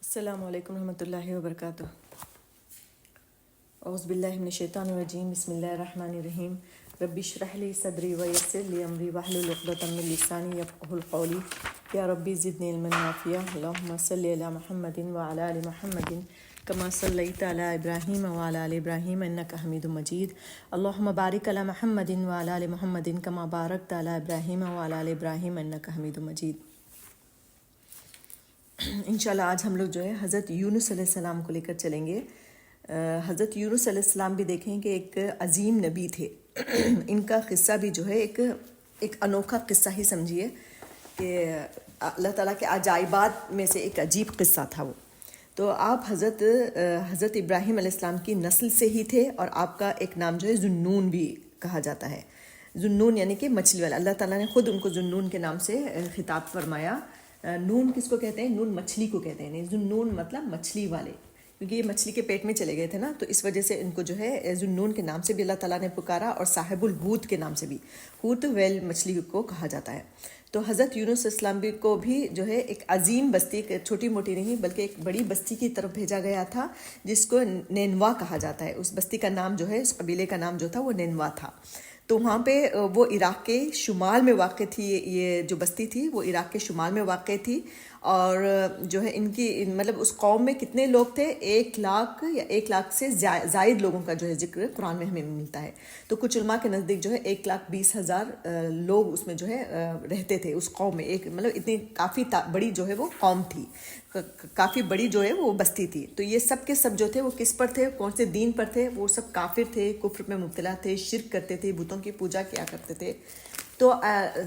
السلام علیکم ورحمۃ اللہ وبرکاتہ۔ اعوذ باللہ من الشیطان الرجیم، بسم اللہ الرحمن الرحیم۔ رب اشرح لی صدری ویسر لی امری واحلل عقدۃ من لسانی یفقهوا قولی۔ یا ربی زدنی علما نافعا، اللہم صلی علی محمد وعلی آل محمد کما صلیت علی ابراہیم وعلی آل ابراہیم انک حمید مجید۔ اللہم بارک علی محمد وعلی آل محمد کما بارکت علی ابراہیم وعلی آل ابراہیم انک حمید مجید۔ انشاءاللہ آج ہم لوگ جو ہے حضرت یونس علیہ السلام کو لے کر چلیں گے۔ حضرت یونس علیہ السلام بھی دیکھیں کہ ایک عظیم نبی تھے۔ ان کا قصہ بھی جو ہے ایک انوکھا قصہ ہی سمجھیے کہ اللہ تعالیٰ کے عجائبات میں سے ایک عجیب قصہ تھا وہ۔ تو آپ حضرت ابراہیم علیہ السلام کی نسل سے ہی تھے، اور آپ کا ایک نام جو ہے ذوالنون بھی کہا جاتا ہے۔ ذوالنون یعنی کہ مچھلی والا۔ اللہ تعالیٰ نے خود ان کو ذوالنون کے نام سے خطاب فرمایا۔ نون کس کو کہتے ہیں؟ نون مچھلی کو کہتے ہیں۔ ذوالنون مطلب مچھلی والے، کیونکہ یہ مچھلی کے پیٹ میں چلے گئے تھے نا، تو اس وجہ سے ان کو جو ہے ذوالنون کے نام سے بھی اللہ تعالیٰ نے پکارا، اور صاحب الحوت کے نام سے بھی، حوت ویل مچھلی کو کہا جاتا ہے۔ تو حضرت یونس علیہ السلام کو بھی جو ہے ایک عظیم بستی، چھوٹی موٹی نہیں بلکہ ایک بڑی بستی کی طرف بھیجا گیا تھا، جس کو نینوا کہا جاتا ہے۔ اس بستی کا نام جو ہے، اس قبیلے کا نام جو تھا وہ نینوا تھا۔ تو وہاں پہ وہ عراق کے شمال میں واقع تھی، یہ جو بستی تھی وہ عراق کے شمال میں واقع تھی۔ اور جو ہے ان کی مطلب اس قوم میں کتنے لوگ تھے؟ 1,00,000 یا 1,00,000 سے زائد لوگوں کا جو ہے ذکر قرآن میں ہمیں ملتا ہے۔ تو کچھ علماء کے نزدیک جو ہے 1,20,000 لوگ اس میں جو ہے رہتے تھے اس قوم میں۔ ایک مطلب اتنی کافی بڑی جو ہے وہ قوم تھی، کافی بڑی جو ہے وہ بستی تھی۔ تو یہ سب کے سب جو تھے وہ کس پر تھے؟ کون سے دین پر تھے؟ وہ سب کافر تھے، کفر میں مبتلا تھے، شرک کرتے تھے، بتوں کی پوجا کیا کرتے تھے۔ تو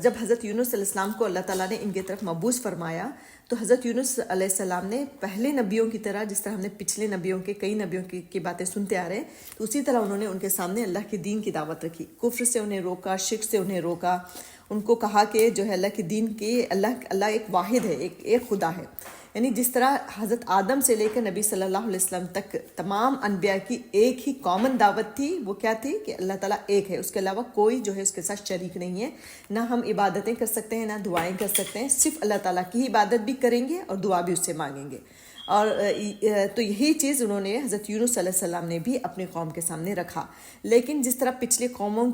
جب حضرت یونس علیہ السلام کو اللہ تعالیٰ نے ان کی طرف مبعوث فرمایا، تو حضرت یونس علیہ السلام نے پہلے نبیوں کی طرح، جس طرح ہم نے پچھلے نبیوں کے کئی نبیوں کی باتیں سنتے آ رہے ہیں، تو اسی طرح انہوں نے ان کے سامنے اللہ کے دین کی دعوت رکھی، کفر سے انہیں روکا، شرک سے انہیں روکا۔ ان کو کہا کہ جو ہے اللہ کے دین کی اللہ ایک واحد ہے، ایک خدا ہے۔ یعنی جس طرح حضرت آدم سے لے کر نبی صلی اللہ علیہ وسلم تک تمام انبیاء کی ایک ہی کامن دعوت تھی، وہ کیا تھی؟ کہ اللہ تعالیٰ ایک ہے، اس کے علاوہ کوئی جو ہے اس کے ساتھ شریک نہیں ہے۔ نہ ہم عبادتیں کر سکتے ہیں، نہ دعائیں کر سکتے ہیں، صرف اللہ تعالیٰ کی ہی عبادت بھی کریں گے اور دعا بھی اس سے مانگیں گے۔ اور تو یہی چیز انہوں نے حضرت یونس علیہ السلام نے بھی اپنی قوم کے سامنے رکھا۔ لیکن جس طرح پچھلی قوموں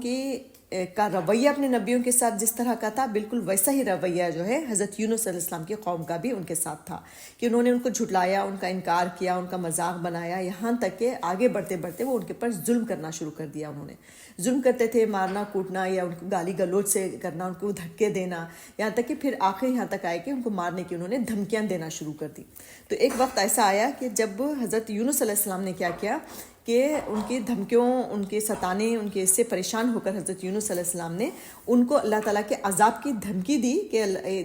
کا رویہ اپنے نبیوں کے ساتھ جس طرح کا تھا، بالکل ویسا ہی رویہ جو ہے حضرت یونس علیہ السلام کی قوم کا بھی ان کے ساتھ تھا، کہ انہوں نے ان کو جھٹلایا، ان کا انکار کیا، ان کا مذاق بنایا، یہاں تک کہ آگے بڑھتے بڑھتے وہ ان کے پر ظلم کرنا شروع کر دیا۔ انہوں نے ظلم کرتے تھے، مارنا کوٹنا، یا ان کو گالی گلوچ سے کرنا، ان کو دھکے دینا، یہاں تک کہ پھر آخر یہاں تک آئے کہ ان کو مارنے کی انہوں نے دھمکیاں دینا شروع کر دی۔ تو ایک وقت ایسا آیا کہ جب حضرت یونس علیہ السلام نے کیا کیا کہ ان کی دھمکیوں، ان کے ستانے، ان کے اس سے پریشان ہو کر حضرت یونس علیہ السلام نے ان کو اللہ تعالیٰ کے عذاب کی دھمکی دی کہ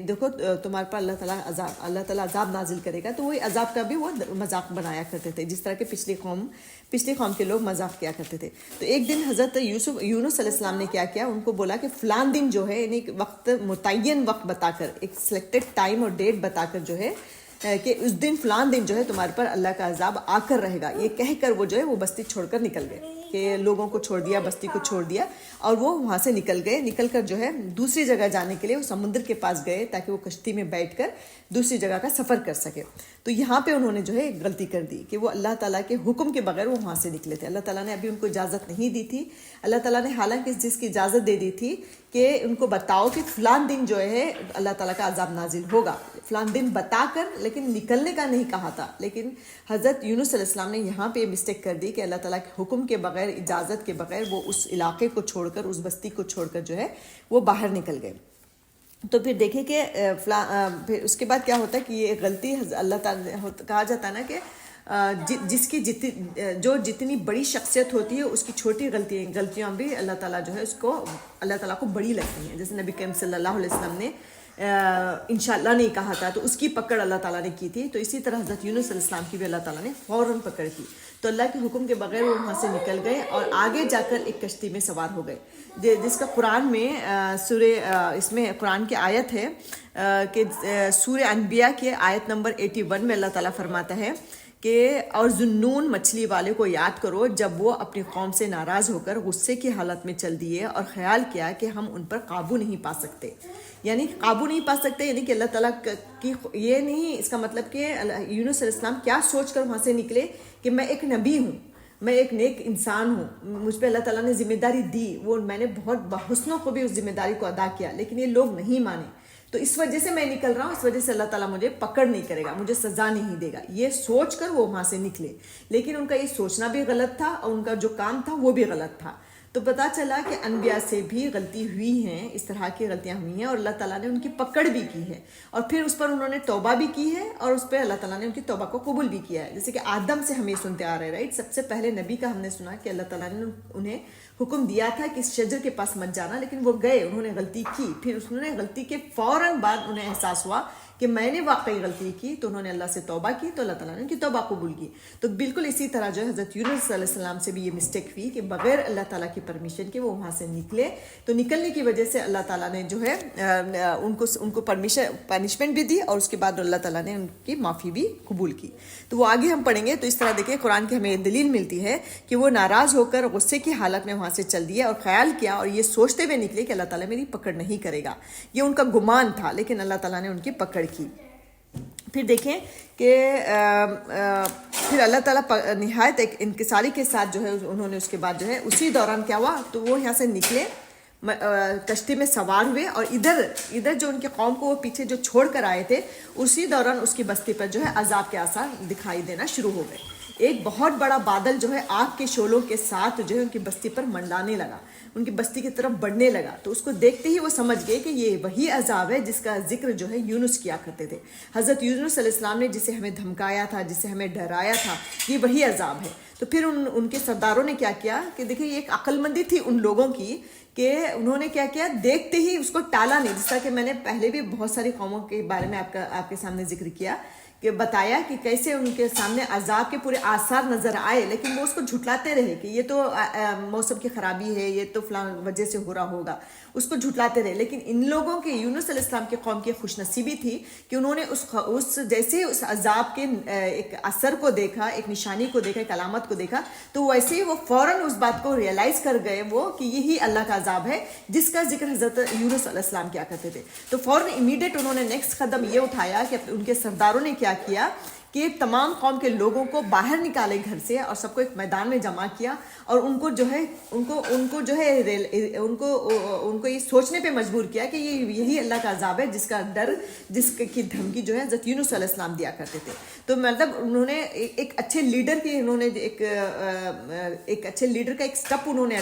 دیکھو تمہارے پر اللہ تعالیٰ عذاب نازل کرے گا۔ تو وہی عذاب کا بھی وہ مذاق بنایا کرتے تھے، جس طرح کہ پچھلی قوم کے لوگ مذاق کیا کرتے تھے۔ تو ایک دن حضرت یونس علیہ السلام نے کیا ان کو بولا کہ فلان دن جو ہے، یعنی وقت متعین وقت بتا کر، ایک سلیکٹڈ ٹائم اور ڈیٹ بتا کر جو ہے کہ اس دن فلان دن جو ہے تمہارے پر اللہ کا عذاب آ کر رہے گا، یہ کہہ کر وہ جو ہے وہ بستی چھوڑ کر نکل گئے، کہ لوگوں کو چھوڑ دیا، بستی کو چھوڑ دیا، اور وہ وہاں سے نکل گئے۔ نکل کر جو ہے دوسری جگہ جانے کے لیے وہ سمندر کے پاس گئے، تاکہ وہ کشتی میں بیٹھ کر دوسری جگہ کا سفر کر سکے۔ تو یہاں پہ انہوں نے جو ہے ایک غلطی کر دی کہ وہ اللہ تعالیٰ کے حکم کے بغیر وہ وہاں سے نکلے تھے۔ اللہ تعالیٰ نے ابھی ان کو اجازت نہیں دی تھی۔ اللہ تعالیٰ نے حالانکہ جس کی اجازت دے دی تھی کہ ان کو بتاؤ کہ فلان دن جو ہے اللہ تعالیٰ کا عذاب نازل ہوگا، فلان دن بتا کر، لیکن نکلنے کا نہیں کہا تھا۔ لیکن حضرت یونس علیہ السلام نے یہاں پہ مسٹیک کر دی کہ اللہ تعالیٰ کے حکم کے بغیر، اجازت کے بغیر وہ اس علاقے کو چھوڑ کر، اس بستی کو چھوڑ کر جو ہے وہ باہر نکل گئے۔ تو پھر دیکھیں کہ پھر اس کے بعد کیا ہوتا ہے کہ یہ غلطی اللہ تعالیٰ کہا جاتا ہے نا کہ جس کی جتنی بڑی شخصیت ہوتی ہے، اس کی چھوٹی غلطیاں بھی اللہ تعالیٰ جو ہے اس کو اللہ تعالیٰ کو بڑی لگتی ہیں۔ جیسے نبی کریم صلی اللہ علیہ وسلم نے انشاءاللہ نہیں کہا تھا، تو اس کی پکڑ اللہ تعالیٰ نے کی تھی۔ تو اسی طرح حضرت یونس علیہ السلام کی بھی اللہ تعالیٰ نے فوراً پکڑ کی۔ تو اللہ کے حکم کے بغیر وہ وہاں سے نکل گئے اور آگے جا کر ایک کشتی میں سوار ہو گئے، جس کا قرآن میں اس میں قرآن کی آیت ہے کہ سورہ انبیاء کے آیت نمبر 81 میں اللہ تعالیٰ فرماتا ہے کہ اور ذنون مچھلی والے کو یاد کرو جب وہ اپنی قوم سے ناراض ہو کر غصے کی حالت میں چل دیے اور خیال کیا کہ ہم ان پر قابو نہیں پا سکتے. یعنی قابو نہیں پا سکتے یعنی کہ اللہ تعالیٰ کی یہ نہیں اس کا مطلب کہ یونس علیہ السلام کیا سوچ کر وہاں سے نکلے کہ میں ایک نبی ہوں, میں ایک نیک انسان ہوں, مجھ پہ اللہ تعالیٰ نے ذمہ داری دی, وہ میں نے بہت بحسنوں کو بھی اس ذمہ داری کو ادا کیا, لیکن یہ لوگ نہیں مانے, تو اس وجہ سے میں نکل رہا ہوں, اس وجہ سے اللہ تعالیٰ مجھے پکڑ نہیں کرے گا, مجھے سزا نہیں دے گا, یہ سوچ کر وہ وہاں سے نکلے. لیکن ان کا یہ سوچنا بھی غلط تھا اور ان کا جو کام تھا وہ بھی غلط تھا. تو پتہ چلا کہ انبیاء سے بھی غلطی ہوئی ہیں, اس طرح کی غلطیاں ہوئی ہیں اور اللہ تعالیٰ نے ان کی پکڑ بھی کی ہے, اور پھر اس پر انہوں نے توبہ بھی کی ہے اور اس پہ اللہ تعالیٰ نے ان کی توبہ کو قبول بھی کیا ہے. جیسے کہ آدم سے ہم یہ سنتے آ رہے ہیں, رائٹ, سب سے پہلے نبی کا ہم نے سنا کہ اللہ تعالیٰ نے انہیں حکم دیا تھا کہ اس شجر کے پاس مت جانا, لیکن وہ گئے, انہوں نے غلطی کی, پھر انہوں نے غلطی کے فوراً بعد انہیں احساس ہوا کہ میں نے واقعی غلطی کی, تو انہوں نے اللہ سے توبہ کی, تو اللہ تعالیٰ نے ان کی توبہ قبول کی. تو بالکل اسی طرح جو ہے حضرت یونس علیہ السلام سے بھی یہ مسٹیک ہوئی کہ بغیر اللہ تعالیٰ کی پرمیشن کے وہ وہاں سے نکلے, تو نکلنے کی وجہ سے اللہ تعالیٰ نے جو ہے ان کو پنشمنٹ بھی دی اور اس کے بعد اللہ تعالیٰ نے ان کی معافی بھی قبول کی. تو وہ آگے ہم پڑھیں گے. تو اس طرح دیکھیں قرآن کی ہمیں دلیل ملتی ہے کہ وہ ناراض ہو کر غصے کی حالت میں وہاں سے چل دیے اور خیال کیا اور یہ سوچتے ہوئے نکلے کہ اللہ تعالیٰ میری پکڑ نہیں کرے گا. یہ ان کا گمان تھا, لیکن اللہ تعالیٰ نے ان کی پکڑ کی. پھر دیکھیں کہ پھر اللہ تعالیٰ نہایت ایک انکساری کے ساتھ جو ہے انہوں نے اس کے بعد جو ہے اسی دوران کیا ہوا, تو وہ یہاں سے نکلے, کشتی میں سوار ہوئے, اور ادھر جو ان کے قوم کو وہ پیچھے جو چھوڑ کر آئے تھے, اسی دوران اس کی بستی پر جو ہے عذاب کے آثار دکھائی دینا شروع ہو گئے. ایک بہت بڑا بادل جو ہے آگ کے شعلوں کے ساتھ جو ہے ان کی بستی پر منڈلانے لگا, ان کی بستی کی طرف بڑھنے لگا. تو اس کو دیکھتے ہی وہ سمجھ گئے کہ یہ وہی عذاب ہے جس کا ذکر جو ہے یونس کیا کرتے تھے. حضرت یونس علیہ السلام نے جسے ہمیں دھمکایا تھا, جسے ہمیں ڈرایا تھا, یہ وہی عذاب ہے. تو پھر ان کے سرداروں نے کیا کیا کہ دیکھیں یہ ایک عقل مندی تھی ان لوگوں کی کہ انہوں نے کیا کیا, دیکھتے ہی اس کو ٹالا نہیں. جس طرح کہ میں نے پہلے بھی بہت ساری قوموں کے بارے میں آپ کے سامنے ذکر کیا کہ بتایا کہ کیسے ان کے سامنے عذاب کے پورے آثار نظر آئے, لیکن وہ اس کو جھٹلاتے رہے کہ یہ تو موسم کی خرابی ہے, یہ تو فلاں وجہ سے ہو رہا ہوگا, اس کو جھٹلاتے رہے. لیکن ان لوگوں کے یونس علیہ السلام کی قوم کی خوش نصیبی تھی کہ انہوں نے جیسے اس عذاب کے ایک اثر کو دیکھا, ایک نشانی کو دیکھا, ایک علامت کو دیکھا, تو ویسے ہی وہ فوراً اس بات کو ریئلائز کر گئے وہ کہ یہی اللہ کا عذاب ہے جس کا ذکر حضرت یونس علیہ السلام کیا کرتے تھے. تو فوراً امیڈیٹ انہوں نے نیکسٹ قدم یہ اٹھایا کہ ان کے سرداروں نے کیا کہ تمام قوم کے لوگوں کو باہر نکالے گھر سے اور سب کو ایک میدان میں جمع کیا, اور ان کو جو ہے ان کو یہ سوچنے پہ مجبور کیا کہ یہی اللہ کا عذاب ہے جس کا ڈر, جس کی دھمکی جو ہے حضرت یونس علیہ السلام دیا کرتے تھے. تو مطلب انہوں نے ایک اچھے لیڈر کی انہوں نے ایک اچھے لیڈر کا ایک سٹیپ انہوں نے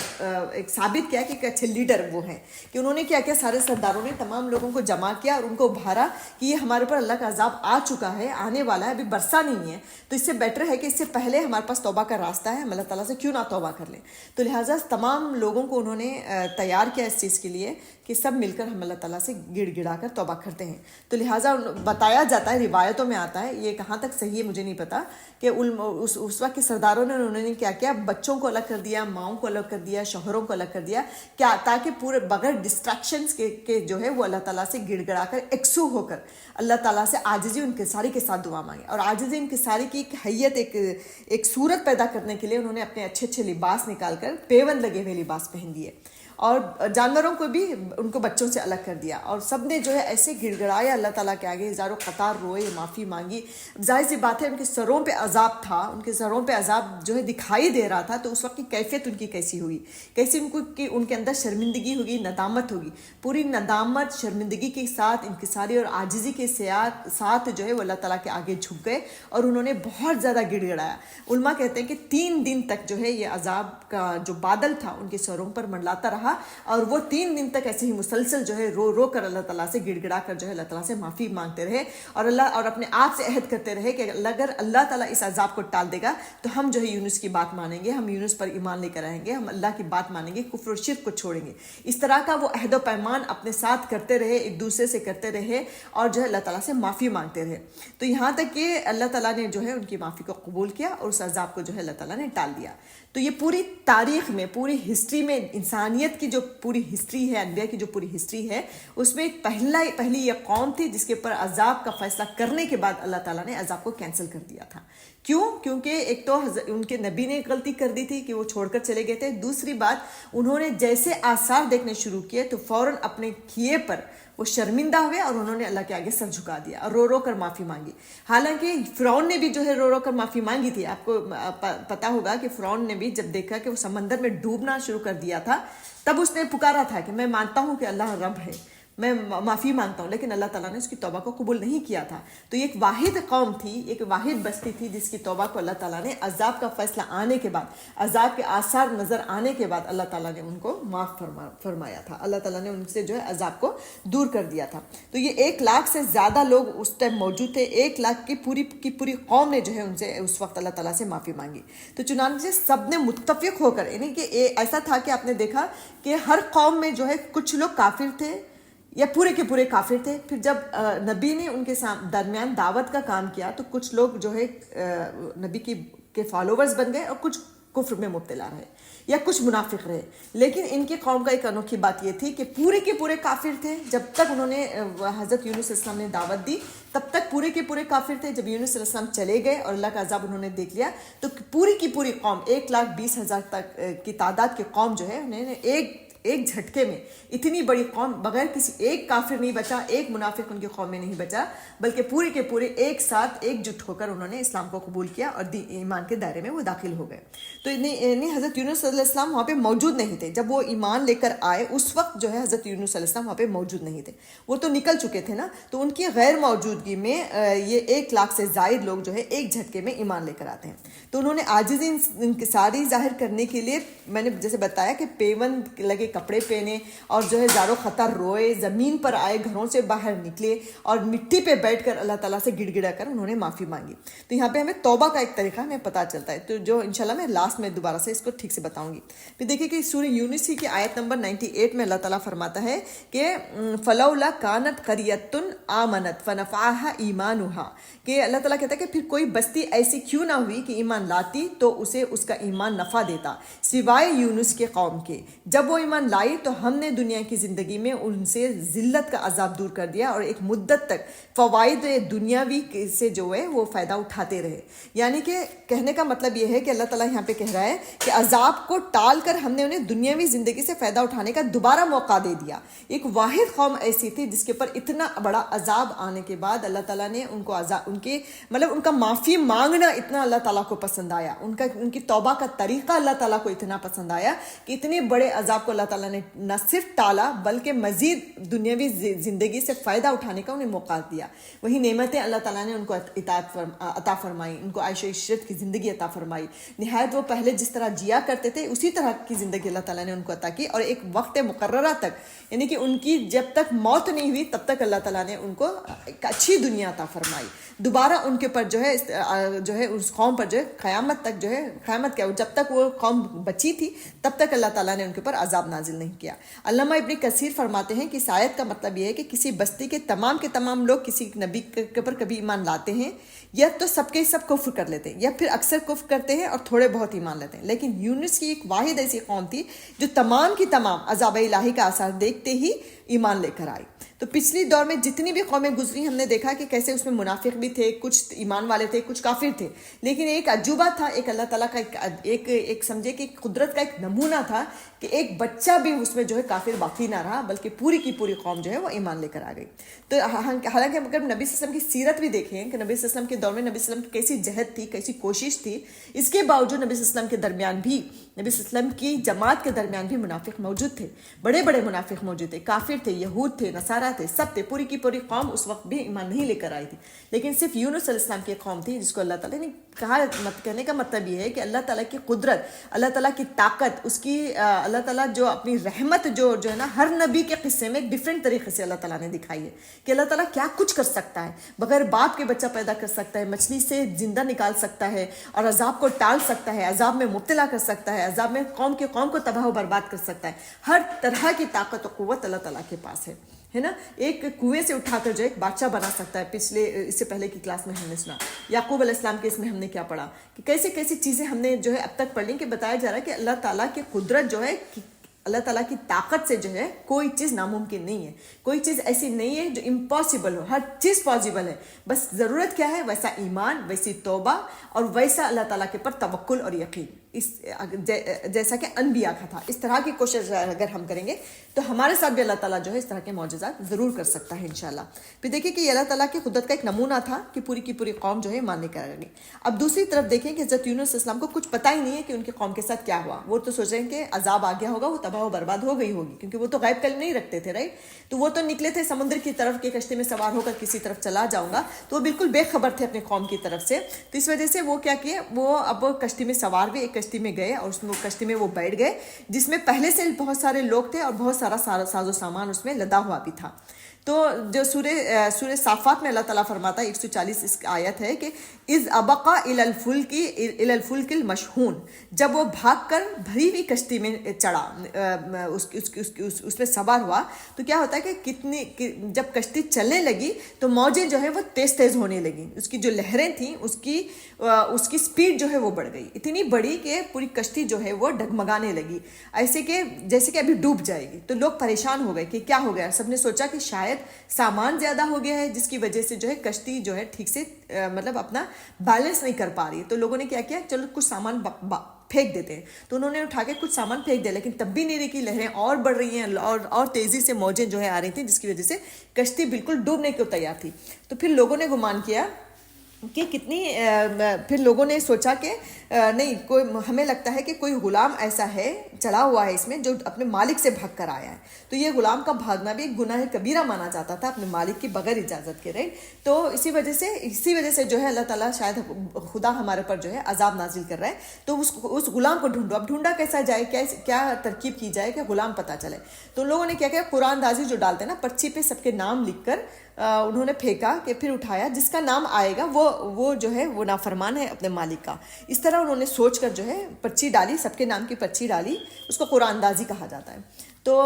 ایک ثابت کیا کہ ایک اچھے لیڈر وہ ہیں کہ انہوں نے کیا سارے سرداروں نے تمام لوگوں کو جمع کیا اور ان کو ابھارا کہ یہ ہمارے پر اللہ کا عذاب آ چکا ہے, آنے والا ہے, ابھی برسا نہیں ہے, تو اس سے بیٹر ہے کہ اس سے پہلے ہمارے پاس توبہ کا راستہ ہے, ہم اللہ تعالیٰ سے کیوں نہ توبہ کر لیں. تو لہٰذا تمام لوگوں کو انہوں نے تیار کیا اس چیز کے لیے کہ سب مل کر ہم اللہ تعالیٰ سے گڑ گڑا کر توبہ کرتے ہیں. تو لہٰذا بتایا جاتا ہے, روایتوں میں آتا ہے, یہ کہاں تک صحیح ہے مجھے نہیں پتا, کہ اس وقت کے سرداروں نے انہوں نے کیا بچوں کو الگ کر دیا, ماؤں کو الگ کر دیا, شوہروں کو الگ کر دیا, کیا تاکہ پورے بغیر ڈسٹریکشنز کے جو ہے وہ اللہ تعالیٰ سے گڑ گڑا کر ایکسو ہو کر اللہ تعالیٰ سے عاجزی انکساری کے ساتھ دعا مانگے. اور عاجزی انکساری کی ایک حیت, ایک صورت پیدا کرنے کے لیے انہوں نے اپنے اچھے لباس نکال کر پیون لگے ہوئے لباس پہن لیے, اور جانوروں کو بھی ان کو بچوں سے الگ کر دیا, اور سب نے جو ہے ایسے گڑ گڑایا اللہ تعالیٰ کے آگے, ہزاروں قطار روئے, معافی مانگی. ظاہر سی بات ہے ان کے سروں پہ عذاب تھا, ان کے سروں پہ عذاب جو ہے دکھائی دے رہا تھا, تو اس وقت کی کیفیت ان کی کیسی ہوئی, کیسی ان کے اندر شرمندگی ہوگی, ندامت ہوگی. پوری ندامت, شرمندگی کے ساتھ, انکساری اور عاجزی کے ساتھ جو ہے وہ اللہ تعالیٰ کے آگے جھک گئے اور انہوں نے بہت زیادہ گڑ گڑایا. علماء کہتے ہیں کہ 3 دن تک جو ہے یہ عذاب کا جو بادل تھا ان کے سروں پر منڈلاتا رہا, اور وہ 3 دن تک ایسے ہی مسلسل جو ہے رو کر اللہ تعالیٰ سے گڑ گڑا کر جو ہے اللہ تعالیٰ سے معافی مانگتے رہے, اور اپنے آپ سے عہد کرتے رہے کہ اگر اللہ تعالیٰ اس عذاب کو ٹال دے گا تو ہم جو ہے یونس کی بات مانیں گے, ہم یونس پر ایمان لے کر آئیں گے, ہم اللہ کی بات مانیں گے, کفر و شرک کو چھوڑیں گے. اس طرح کا وہ عہد و پیمان اپنے ساتھ کرتے رہے, ایک دوسرے سے کرتے رہے, اور جو ہے اللہ تعالیٰ سے معافی مانگتے رہے. تو یہاں تک کہ اللہ تعالیٰ نے جو ہے ان کی معافی کو قبول کیا اور اس عذاب کو جو ہے اللہ تعالیٰ نے ٹال دیا. تو یہ پوری تاریخ میں, پوری ہسٹری میں, انسانیت انسانیت کی جو پوری ہسٹری ہے، انبیاء کی جو پوری ہسٹری ہے، اس میں ایک پہلی یہ قوم تھی جس کے اوپر عذاب کا فیصلہ کرنے کے بعد اللہ تعالیٰ نے عذاب کو کینسل کر دیا تھا. کیوں؟ کیونکہ ایک تو ان کے نبی نے غلطی کر دی تھی کہ وہ چھوڑ کر چلے گئے تھے. دوسری بات، انہوں نے جیسے آثار دیکھنے شروع کیے تو فوراً اپنے کیے پر وہ شرمندہ ہوئے اور انہوں نے اللہ کے آگے سر جھکا دیا اور رو رو کر معافی مانگی. حالانکہ فرعون نے بھی جو ہے رو رو کر معافی مانگی تھی. آپ کو پتا ہوگا کہ فرعون نے بھی جب دیکھا کہ وہ سمندر میں ڈوبنا شروع کر دیا تھا، تب اس نے پکارا تھا کہ میں مانتا ہوں کہ اللہ رب ہے، میں معافی مانگتا ہوں، لیکن اللہ تعالیٰ نے اس کی توبہ کو قبول نہیں کیا تھا. تو یہ ایک واحد قوم تھی، ایک واحد بستی تھی جس کی توبہ کو اللہ تعالیٰ نے عذاب کا فیصلہ آنے کے بعد، عذاب کے آثار نظر آنے کے بعد اللہ تعالیٰ نے ان کو معاف فرمایا تھا. اللہ تعالیٰ نے ان سے جو ہے عذاب کو دور کر دیا تھا. تو یہ 1,00,000 سے زیادہ لوگ اس ٹائم موجود تھے. 1,00,000 کی پوری قوم نے جو ہے ان سے اس وقت اللہ تعالیٰ سے معافی مانگی. تو چنانچہ سب نے متفق ہو کر، یعنی کہ ایسا تھا کہ آپ نے دیکھا کہ ہر قوم میں جو ہے کچھ لوگ کافر تھے یا پورے کے پورے کافر تھے. پھر جب نبی نے ان کے درمیان دعوت کا کام کیا تو کچھ لوگ جو ہے نبی کے فالوورز بن گئے اور کچھ کفر میں مبتلا رہے یا کچھ منافق رہے. لیکن ان کی قوم کا ایک انوکھی بات یہ تھی کہ پورے کے پورے کافر تھے. جب تک انہوں نے حضرت یونس علیہ السلام نے دعوت دی تب تک پورے کے پورے کافر تھے. جب یونس علیہ السلام چلے گئے اور اللہ کا عذاب انہوں نے دیکھ لیا تو پوری کی پوری قوم 1,20,000 تک کی تعداد کی قوم جو ہے انہوں نے ایک جھٹکے میں، اتنی بڑی قوم بغیر کسی ایک کافر نہیں بچا، ایک منافق ان کی قوم میں نہیں بچا، بلکہ پورے کے پورے ایک ساتھ ایک جٹ ہو کر انہوں نے اسلام کو قبول کیا اور ایمان کے دائرے میں وہ داخل ہو گئے. تو حضرت یونس علیہ السلام وہاں پہ موجود نہیں تھے. جب وہ ایمان لے کر آئے اس وقت جو ہے حضرت یونس علیہ السلام وہاں پہ موجود نہیں تھے، وہ تو نکل چکے تھے نا. تو ان کی غیر موجودگی میں یہ 1,00,000 سے زائد لوگ جو ہے ایک جھٹکے میں ایمان لے کر آتے ہیں. تو انہوں نے عاجزی انکساری ظاہر کرنے کے لیے، میں نے جیسے بتایا کہ پیوند لگے کپڑے پہنے اور جو ہے زارو خطر روئے، زمین پر آئے، گھروں سے باہر نکلے اور مٹی پہ بیٹھ کر اللہ تعالیٰ سے گڑ گڑا کر انہوں نے معافی مانگی. تو یہاں پہ ہمیں توبہ کا ایک طریقہ ہمیں پتہ چلتا ہے، تو جو انشاءاللہ میں لاسٹ میں دوبارہ سے اس کو ٹھیک سے بتاؤں گی. پھر دیکھیں کہ سورہ یونس ہی کی آیت نمبر 98 میں اللہ تعالیٰ فرماتا ہے کہ فلولا کانت قریۃ آمنت فنفعها ایمانها، کہ اللہ تعالیٰ کہتا ہے کہ پھر کوئی بستی ایسی کیوں نہ ہوئی کہ ایمان لاتی تو اسے اس کا ایمان نفع دیتا، سوائے یونس کے قوم کے. جب وہ ایمان لائی تو ہم نے دنیا کی زندگی میں ان سے ذلت کا عذاب دور کر دیا اور ایک مدت تک فوائد دنیاوی سے جو ہے وہ فائدہ اٹھاتے رہے. یعنی کہ کہنے کا مطلب یہ ہے کہ اللہ تعالیٰ یہاں پہ کہہ رہا ہے کہ عذاب کو ٹال کر ہم نے انہیں دنیاوی زندگی سے فائدہ اٹھانے کا دوبارہ موقع دے دیا. ایک واحد قوم ایسی تھی جس کے اوپر اتنا بڑا عذاب آنے کے بعد اللہ تعالیٰ نے ان کو ان کا معافی مانگنا اتنا اللہ تعالیٰ کو پسند آیا، ان کی توبہ کا طریقہ اللہ تعالیٰ کو اتنا پسند آیا کہ اتنے بڑے عذاب کو اللہ تعالیٰ نے نہ صرف ٹالا بلکہ مزید دنیاوی زندگی سے فائدہ اٹھانے کا انہیں موقع دیا. وہی نعمتیں اللہ تعالیٰ نے ان کو عطا فرمائی، ان کو عیش و عشرت کی زندگی عطا فرمائی. نہایت وہ پہلے جس طرح جیا کرتے تھے اسی طرح کی زندگی اللہ تعالیٰ نے ان کو عطا کی، اور ایک وقت مقررہ تک، یعنی کہ ان کی جب تک موت نہیں ہوئی تب تک اللہ تعالیٰ نے ان کو ایک اچھی دنیا عطا فرمائی. دوبارہ ان کے پر جو ہے اس قوم پر جو ہے قیامت تک جو ہے، قیامت کیا، جب تک وہ قوم بچی تھی تب تک اللہ تعالیٰ نے ان کے پر عذاب نازل نہیں کیا. علامہ ابن کثیر فرماتے ہیں کہ اس آیت کا مطلب یہ ہے کہ کسی بستی کے تمام لوگ کسی نبی کے پر کبھی ایمان لاتے ہیں یا تو سب کے سب کفر کر لیتے ہیں یا پھر اکثر کفر کرتے ہیں اور تھوڑے بہت ایمان لیتے ہیں. لیکن یونس کی ایک واحد ایسی قوم تھی جو تمام کی تمام عذاب الہی کا آثار دیکھتے ہی ایمان لے کر آئی. تو پچھلی دور میں جتنی بھی قومیں گزری ہم نے دیکھا کہ کیسے اس میں منافق بھی تھے، کچھ ایمان والے تھے، کچھ کافر تھے. لیکن ایک عجوبہ تھا، ایک اللہ تعالیٰ کا ایک سمجھے کہ قدرت کا ایک نمونہ تھا کہ ایک بچہ بھی اس میں جو ہے کافر باقی نہ رہا بلکہ پوری کی پوری قوم جو ہے وہ ایمان لے کر آ گئی. تو حالانکہ اگر نبی صلی اللہ علیہ وسلم کی سیرت بھی دیکھیں کہ نبی صلی اللہ علیہ وسلم کے دور میں نبی صلی اللہ علیہ وسلم کی کیسی جہد تھی، کیسی کوشش تھی، اس کے باوجود نبی صلی اللہ علیہ وسلم کے درمیان بھی، نبی صلی اللہ علیہ وسلم کی جماعت کے درمیان بھی منافق موجود تھے، بڑے بڑے منافق موجود تھے، کافر تھے، یہود تھے، نصارہ تھے، سب تھے. پوری کی پوری قوم اس وقت بھی ایمان نہیں لے کر آئی تھی. لیکن صرف یونس علیہ السلام کی قوم تھی جس کو اللہ تعالیٰ نے کہا. کہنے کا مطلب یہ ہے کہ اللہ تعالیٰ کی قدرت، اللہ تعالیٰ کی طاقت، اس کی اللہ تعالیٰ جو اپنی رحمت جو ہے نا ہر نبی کے قصے میں ایک ڈیفرنٹ طریقے سے اللہ تعالیٰ نے دکھائی ہے کہ اللہ تعالیٰ کیا کچھ کر سکتا ہے. بغیر باپ کے بچہ پیدا کر سکتا ہے، مچھلی سے زندہ نکال سکتا ہے اور عذاب کو ٹال سکتا ہے، عذاب میں مبتلا کر سکتا ہے، عذاب میں قوم کو تباہ و برباد کر سکتا ہے. ہر طرح کی طاقت و قوت اللہ تعالیٰ کے پاس ہے نا. ایک کنویں سے اٹھا کر جو ایک بادشاہ بنا سکتا ہے. اس سے پہلے کی کلاس میں ہم نے سنا یعقوب علیہ السلام کے اس میں ہم نے کیا پڑھا کہ کیسی چیزیں ہم نے جو ہے اب تک پڑھ لیں کہ بتایا جا رہا ہے کہ اللہ تعالیٰ کی قدرت جو ہے اللہ تعالیٰ کی طاقت سے جو ہے کوئی چیز ناممکن نہیں ہے، کوئی چیز ایسی نہیں ہے جو امپاسبل ہو، ہر چیز پاسبل ہے. بس ضرورت کیا ہے؟ ویسا ایمان، ویسی توبہ اور ویسا اللہ تعالیٰ کے پر توکل اور یقین، جیسا کہ انبیاء کا تھا. اس طرح کی کوشش اگر ہم کریں گے تو ہمارے ساتھ بھی اللہ تعالیٰ جو ہے اس طرح کے معجزات ضرور کر سکتا ہے انشاءاللہ. پھر دیکھیں کہ یہ اللہ تعالیٰ کی قدرت کا ایک نمونہ تھا کہ پوری کی پوری قوم جو ہے ماننے کا گئی. اب دوسری طرف دیکھیں کہ حضرت یونس علیہ السلام کو کچھ پتہ ہی نہیں ہے کہ ان کی قوم کے ساتھ کیا ہوا. وہ تو سوچ رہے ہیں کہ عذاب آ گیا ہوگا، وہ تباہ و برباد ہو گئی ہوگی، کیونکہ وہ تو غیب کلم نہیں رکھتے تھے، رائٹ. تو وہ تو نکلے تھے سمندر کی طرف کہ کشتی میں سوار ہو کر کسی طرف چلا جاؤں گا، تو وہ بالکل بے خبر تھے اپنی قوم کی طرف سے. تو اس وجہ سے وہ کیا کیے، وہ اب کشتی میں سوار ہوئے، ایک کشتی میں گئے اور اس میں کشتی میں وہ بیٹھ گئے جس میں پہلے سے بہت سارے لوگ تھے اور بہت سارا ساز و سامان اس میں لدا ہوا بھی تھا. تو جو سورہ صافات میں اللہ تعالیٰ فرماتا ہے 140 اس آیت ہے کہ اذ ابقا الی الفلک المشحون، جب وہ بھاگ کر بھری ہوئی کشتی میں چڑھا، اس میں سوار ہوا، تو کیا ہوتا ہے کہ جب کشتی چلنے لگی تو موجیں جو ہے وہ تیز تیز ہونے لگی، اس کی جو لہریں تھیں اس کی سپیڈ جو ہے وہ بڑھ گئی، اتنی بڑی کہ پوری کشتی جو ہے وہ ڈگمگانے لگی، ایسے کہ جیسے کہ ابھی ڈوب جائے گی. تو لوگ پریشان ہو گئے کہ کیا ہو گیا. سب نے سوچا کہ شاید سامان زیادہ ہو گیا ہے جس کی وجہ سے جو ہے کشتی جو ہے ٹھیک سے مطلب اپنا بیلنس نہیں کر پا رہی. تو لوگوں نے کیا کیا، چلو کچھ سامان پھینک دیتے ہیں. تو انہوں نے اٹھا کے کچھ سامان پھینک دیا، لیکن تب بھی نہیں رکی، لہریں اور بڑھ رہی ہیں اور تیزی سے موجیں جو ہے آ رہی تھیں، جس کی وجہ سے کشتی بالکل ڈوبنے کو تیار تھی. تو پھر لوگوں نے گمان کیا کہ پھر لوگوں نے سوچا کہ نہیں، ہمیں لگتا ہے کہ کوئی غلام ایسا ہے چڑھا ہوا ہے اس میں جو اپنے مالک سے بھاگ کر آیا ہے. تو یہ غلام کا بھاگنا بھی ایک گناہ کبیرہ مانا جاتا تھا اپنے مالک کی بغیر اجازت کے، رائٹ. تو اسی وجہ سے جو ہے اللہ تعالیٰ شاید خدا ہمارے پر جو ہے عذاب نازل کر رہا ہے. تو اس غلام کو ڈھونڈو. اب ڈھونڈا کیسا جائے، کیا ترکیب کی جائے کہ غلام پتہ چلے. تو لوگوں نے کیا کیا، قرآن دازی جو ڈالتے ہیں نا پرچی پہ سب کے نام لکھ کر انہوں نے پھینکا کہ پھر اٹھایا، جس کا نام آئے گا وہ جو ہے وہ نافرمان ہے اپنے مالک کا. اس طرح انہوں نے سوچ کر جو ہے پرچی ڈالی، سب کے نام کی پرچی ڈالی. اس کو قرآن دازی کہا جاتا ہے. تو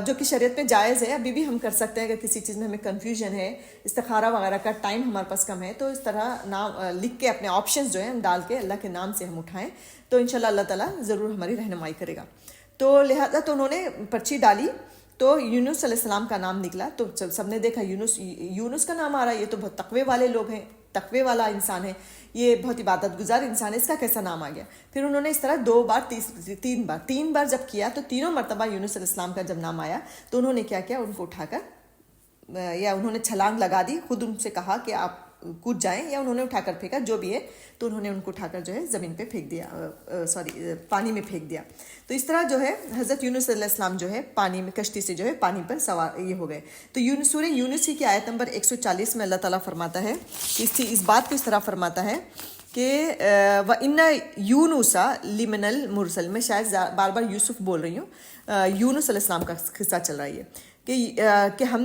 جو کہ شریعت میں جائز ہے، ابھی بھی ہم کر سکتے ہیں. اگر کسی چیز میں ہمیں کنفیوژن ہے، استخارہ وغیرہ کا ٹائم ہمارے پاس کم ہے، تو اس طرح نام لکھ کے اپنے آپشنز جو ہیں ہم ڈال کے اللہ کے نام سے ہم اٹھائیں تو انشاءاللہ اللہ تعالیٰ ضرور ہماری رہنمائی کرے گا. تو لہٰذا تو انہوں نے پرچی ڈالی تو یونس علیہ السلام کا نام نکلا. تو سب نے دیکھا یونس کا نام آ رہا ہے، یہ تو بہت تقوی والے لوگ ہیں، تقوی والا انسان ہے، یہ بہت عبادت گزار انسان ہے، اس کا کیسا نام آ گیا. پھر انہوں نے اس طرح 2 بار 3 بار جب کیا تو تینوں مرتبہ یونس علیہ السلام کا جب نام آیا تو انہوں نے کیا کیا، ان کو اٹھا کر یا انہوں نے چھلانگ لگا دی، خود ان سے کہا کہ آپ کود جائیں، یا انہوں نے اٹھا کر پھینکا، جو بھی ہے. تو انہوں نے ان کو اٹھا کر جو ہے زمین پہ پھینک دیا، پانی میں پھینک دیا. تو اس طرح جو ہے حضرت یونس علیہ السلام جو ہے پانی میں، کشتی سے جو ہے پانی پر سوار یہ ہو گئے. تو سورہ یونس کی آیت نمبر 140 میں اللہ تعالیٰ فرماتا ہے اس بات کو اس طرح فرماتا ہے کہ وَإِنَّ يُونُسَ لِمِنَ الْمُرْسَلِينَ. میں شاید بار بار یوسف بول رہی ہوں، یونس علیہ السلام کا قصہ چل رہا ہے کہ ہم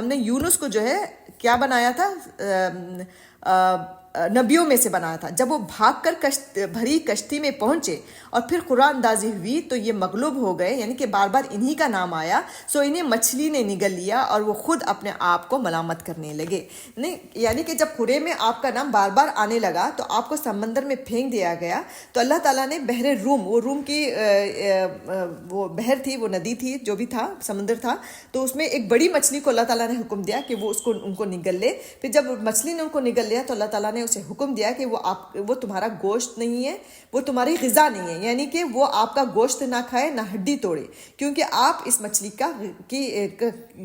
نے یونس کو جو ہے کیا بنایا تھا، نبیوں میں سے بنایا تھا. جب وہ بھاگ کر بھری کشتی میں پہنچے اور پھر قرآن اندازی ہوئی تو یہ مغلوب ہو گئے، یعنی کہ بار بار انہی کا نام آیا، سو انہیں مچھلی نے نگل لیا اور وہ خود اپنے آپ کو ملامت کرنے لگے. نہیں، یعنی کہ جب قرے میں آپ کا نام بار بار آنے لگا تو آپ کو سمندر میں پھینک دیا گیا. تو اللہ تعالیٰ نے بحر روم، وہ روم کی وہ بحر تھی، وہ ندی تھی، جو بھی تھا سمندر تھا، تو اس میں ایک بڑی مچھلی کو اللہ تعالیٰ نے حکم دیا کہ وہ ان کو نگل لے. پھر جب مچھلی نے ان کو نگل لیا تو اللہ تعالیٰ نے اسے حکم دیا کہ وہ تمہارا گوشت نہیں ہے، وہ تمہاری غذا نہیں ہے، یعنی کہ وہ آپ کا گوشت نہ کھائے نہ ہڈی توڑے، کیونکہ آپ اس مچھلی